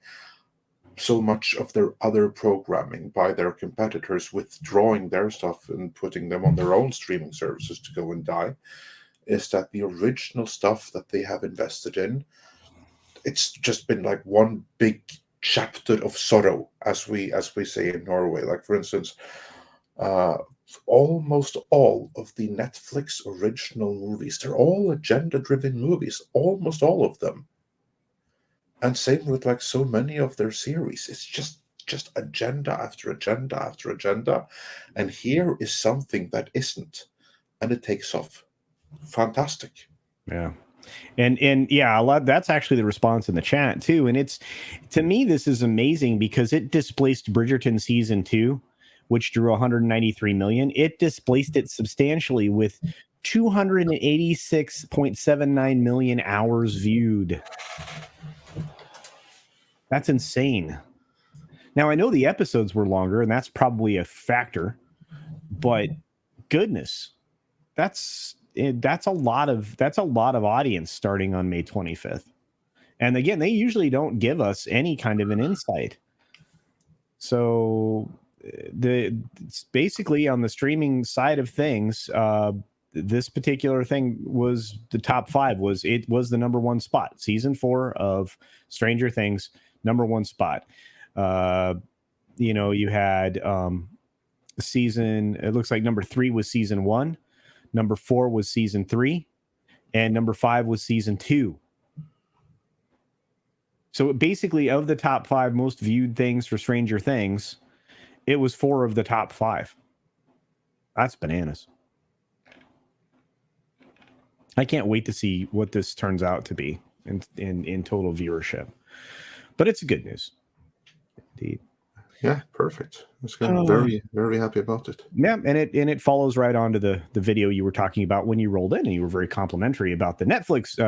of their other programming by their competitors withdrawing their stuff and putting them on their own streaming services to go and die, is that the original stuff that they have invested in, it's just been like one big chapter of sorrow, as we say in Norway. Like, for instance, almost all of the Netflix original movies, they're all agenda-driven movies, almost all of them. And same with like so many of their series. It's just agenda after agenda after agenda. And here is something that isn't, and it takes off. Fantastic. Yeah. And yeah, a lot, that's actually the response in the chat too. And it's, to me, this is amazing because it displaced Bridgerton season 2, which drew 193 million. It displaced it substantially with 286.79 million hours viewed. That's insane. Now, I know the episodes were longer, and that's probably a factor, but goodness, that's a lot of audience starting on May 25th. And again, they usually don't give us any kind of an insight. So it's basically on the streaming side of things, this particular thing was the top 5, was the #1 spot. Season 4 of Stranger Things, #1 spot. You had season, it looks like number 3 was season 1. Number 4 was season 3, and number 5 was season 2. So basically, of the top 5 most viewed things for Stranger Things, it was 4 of the top 5. That's bananas. I can't wait to see what this turns out to be in total viewership. But it's good news. Indeed. Yeah, perfect. I'm very, very happy about it. Yeah, and it follows right on to the video you were talking about when you rolled in, and you were very complimentary about the Netflix,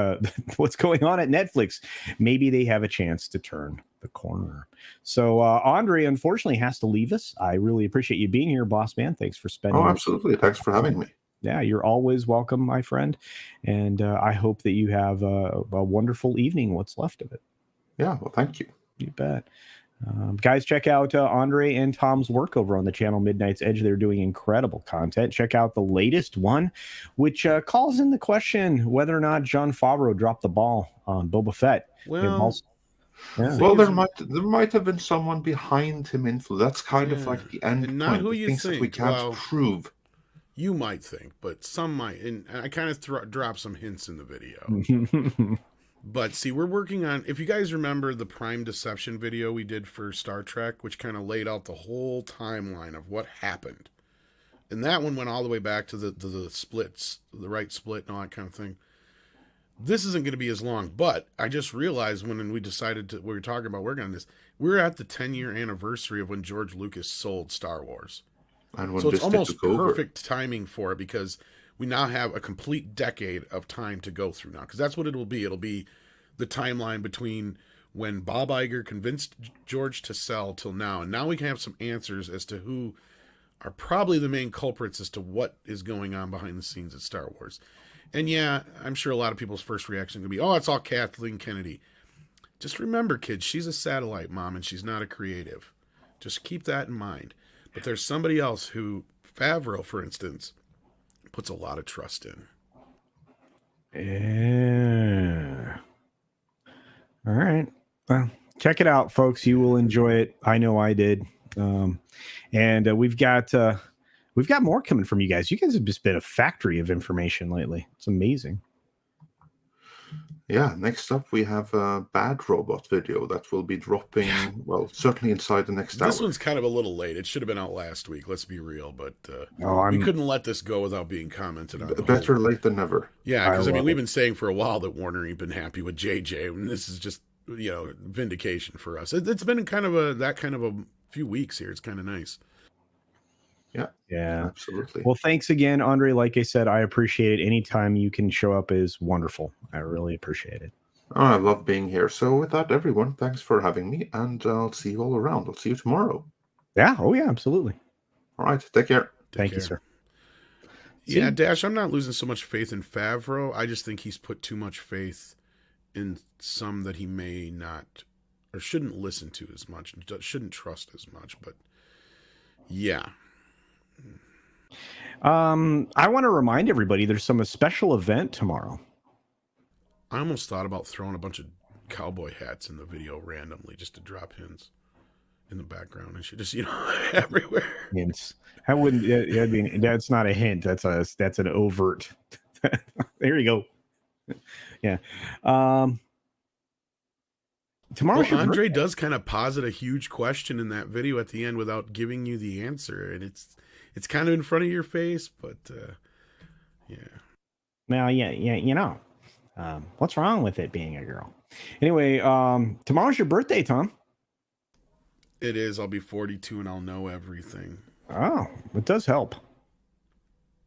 what's going on at Netflix. Maybe they have a chance to turn the corner. So Andre, unfortunately, has to leave us. I really appreciate you being here, boss man. Thanks for spending. Oh, absolutely. Thanks for having me. Yeah, you're always welcome, my friend. And I hope that you have a wonderful evening, what's left of it. Yeah, well, thank you. You bet. Guys, check out Andre and Tom's work over on the channel Midnight's Edge. They're doing incredible content. Check out the latest one, which calls in the question whether or not Jon Favreau dropped the ball on Boba Fett. Well, there might have been someone behind him That's kind of like the end and not point. who you things think. that we can't prove. You might think, but some might. And I kind of dropped some hints in the video. But see, we're working on, if you guys remember the Prime Deception video we did for Star Trek, which kind of laid out the whole timeline of what happened. And that one went all the way back to the splits, the right split and all that kind of thing. This isn't going to be as long, but I just realized when we decided we were talking about working on this, we're at the 10-year anniversary of when George Lucas sold Star Wars. And so it's almost perfect timing for it, because we now have a complete decade of time to go through now, because that's what it will be. It'll be the timeline between when Bob Iger convinced George to sell till now. And now we can have some answers as to who are probably the main culprits as to what is going on behind the scenes at Star Wars. And yeah, I'm sure a lot of people's first reaction is going to be, oh, it's all Kathleen Kennedy. Just remember, kids, she's a satellite mom and she's not a creative. Just keep that in mind. But there's somebody else who, Favreau, for instance, puts a lot of trust in. Yeah. All right. Well, check it out, folks. You will enjoy it. I know I did. And we've got more coming from you guys. You guys have just been a factory of information lately. It's amazing. Yeah, next up we have a Bad Robot video that will be dropping, well, certainly inside the next hour. This one's kind of a little late. It should have been out last week, let's be real, but we couldn't let this go without being commented on. Better late than never. Yeah, because I mean, we've been saying for a while that Warner ain't been happy with JJ, and this is just, vindication for us. It's been kind of a few weeks here. It's kind of nice. Yeah. Absolutely. Well, thanks again, Andre. Like I said, I appreciate it. Anytime you can show up is wonderful. I really appreciate it. Oh, I love being here. So with that, everyone, thanks for having me, and I'll see you all around. I'll see you tomorrow. Yeah. Oh, yeah, absolutely. All right. Take care. Thank you, sir. Yeah, See? Dash, I'm not losing so much faith in Favreau. I just think he's put too much faith in some that he may not or shouldn't listen to as much, shouldn't trust as much. But yeah. I want to remind everybody there's some special event tomorrow. I almost thought about throwing a bunch of cowboy hats in the video randomly just to drop hints in the background. And should just, everywhere. Hints. I wouldn't. That'd be, that's not a hint. That's an overt. There you go. Yeah. Tomorrow's your Andre birthday. does kind of posit a huge question in that video at the end without giving you the answer, and it's kind of in front of your face, but yeah. Now, yeah, what's wrong with it being a girl? Anyway, tomorrow's your birthday, Tom. It is. I'll be 42 and I'll know everything. Oh, it does help.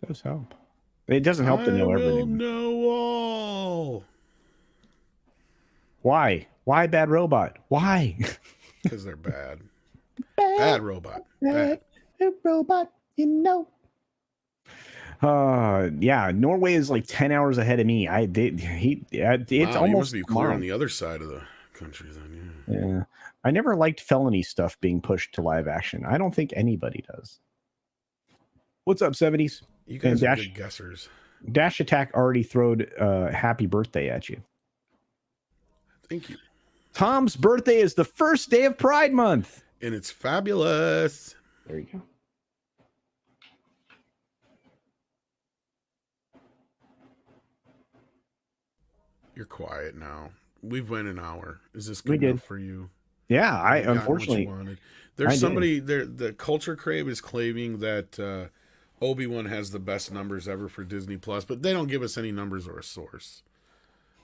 It does help. It doesn't help to know everything. I will know all. Why? Why Bad Robot? Why? Because they're bad. Bad robot. Bad. Robot, yeah, Norway is like 10 hours ahead of me. It's Wow, almost you must be clear tomorrow. on the other side of the country then, Yeah. I never liked felony stuff being pushed to live action. I don't think anybody does. What's up, 70s? You guys And are good guessers. Dash Attack already throwed happy birthday at you. Thank you. Tom's birthday is the first day of Pride Month. And it's fabulous. There you go. You're quiet now. We've went an hour. Is this good We enough did. for you? Yeah, I You've gotten unfortunately what you wanted. There's I somebody there. The Culture Crave is claiming that Obi-Wan has the best numbers ever for Disney Plus, but they don't give us any numbers or a source.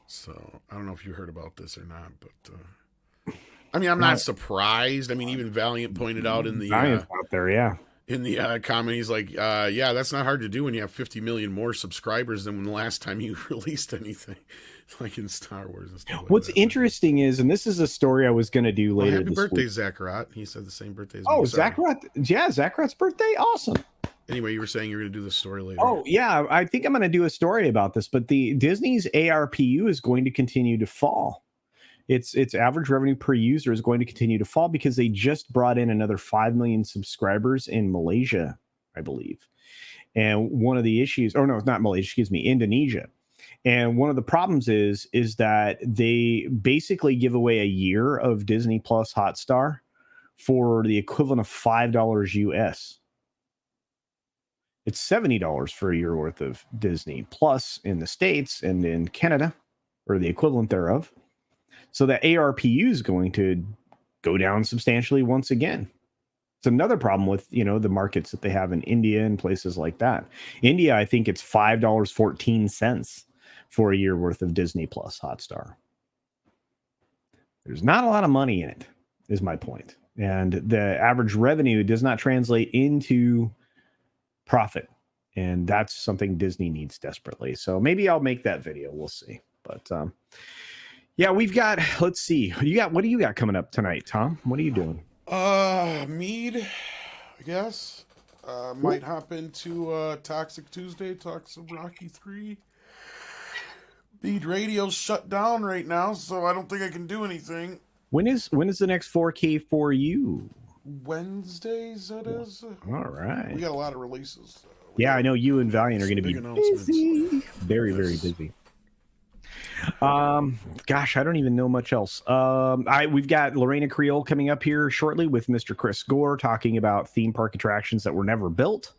So I don't know if you heard about this or not, but I mean, I'm not surprised. I mean, even Valiant pointed out in the Valiant's out there, yeah. in the comment, he's like, yeah, that's not hard to do when you have 50 million more subscribers than when the last time you released anything, like in Star Wars and stuff like What's that. interesting is, and this is a story I was going to do Well, later happy this birthday, week. Zacharot. He said the same birthday as me. Oh, Sorry. Zacharot. Yeah, Zacharot's birthday. Awesome. Anyway, you were saying you were going to do the story later. Oh, yeah. I think I'm going to do a story about this, but the Disney's ARPU is going to continue to fall. Its average revenue per user is going to continue to fall because they just brought in another 5 million subscribers in Malaysia, I believe. And one of the issues, or no, it's not Malaysia, excuse me, Indonesia. And one of the problems is that they basically give away a year of Disney Plus Hotstar for the equivalent of $5 US. It's $70 for a year worth of Disney Plus in the States and in Canada, or the equivalent thereof. So the ARPU is going to go down substantially once again. It's another problem with, the markets that they have in India and places like that. India, I think it's $5.14 for a year worth of Disney Plus Hotstar. There's not a lot of money in it, is my point. And the average revenue does not translate into profit. And that's something Disney needs desperately. So maybe I'll make that video. We'll see. But yeah, we've got, let's see. What do you got coming up tonight, Tom? What are you doing? Mead, I guess. Might hop into Toxic Tuesday, talk some Rocky 3. Mead Radio's shut down right now, so I don't think I can do anything. When is the next 4K for you? Wednesdays, it is. All right. We got a lot of releases. Yeah, I know you and Valiant are going to be busy. Very, very busy. Gosh, I don't even know much else. We've got Lorena Creole coming up here shortly with Mr. Chris Gore talking about theme park attractions that were never built.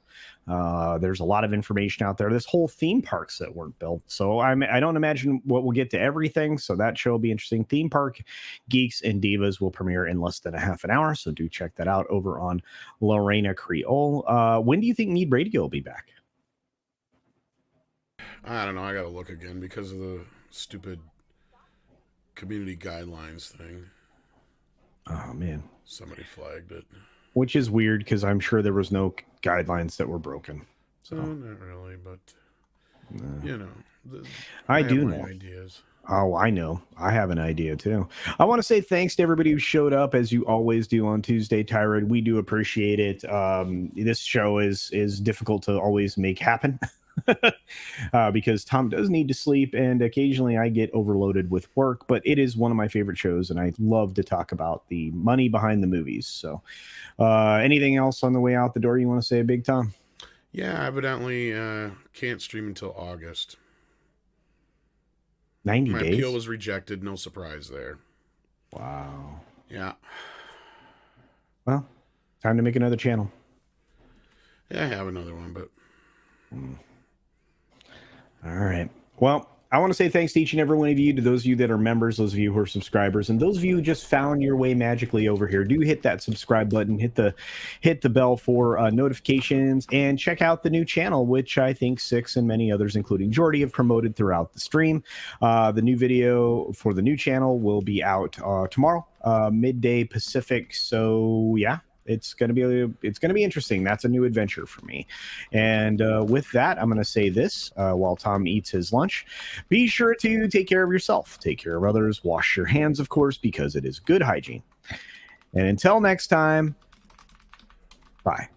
There's a lot of information out there. This whole theme parks that weren't built. So I don't imagine we'll get to everything. So that show will be interesting. Theme Park Geeks and Divas will premiere in less than a half an hour. So do check that out over on Lorena Creole. When do you think Mead Radio will be back? I don't know. I got to look again because of the stupid community guidelines thing. Oh, man. Somebody flagged it. Which is weird because I'm sure there was no guidelines that were broken. So not really, but you know, I have do my know. ideas. Oh, I know. I have an idea too. I want to say thanks to everybody who showed up, as you always do on Tuesday, Tirade. We do appreciate it. This show is difficult to always make happen because Tom does need to sleep, and occasionally I get overloaded with work. But it is one of my favorite shows, and I love to talk about the money behind the movies. So, anything else on the way out the door you want to say, Big Tom? Yeah, evidently can't stream until August. 90 My days? appeal was rejected. No surprise there. Wow. Yeah. Well, time to make another channel. Yeah, I have another one, but... All right. Well, I want to say thanks to each and every one of you, to those of you that are members, those of you who are subscribers, and those of you who just found your way magically over here. Do hit that subscribe button, hit the bell for notifications, and check out the new channel, which I think Six and many others, including Jordy, have promoted throughout the stream. The new video for the new channel will be out tomorrow, midday Pacific. So yeah. It's gonna be interesting. That's a new adventure for me. And with that, I'm gonna say this while Tom eats his lunch. Be sure to take care of yourself, take care of others, wash your hands, of course, because it is good hygiene. And until next time, bye.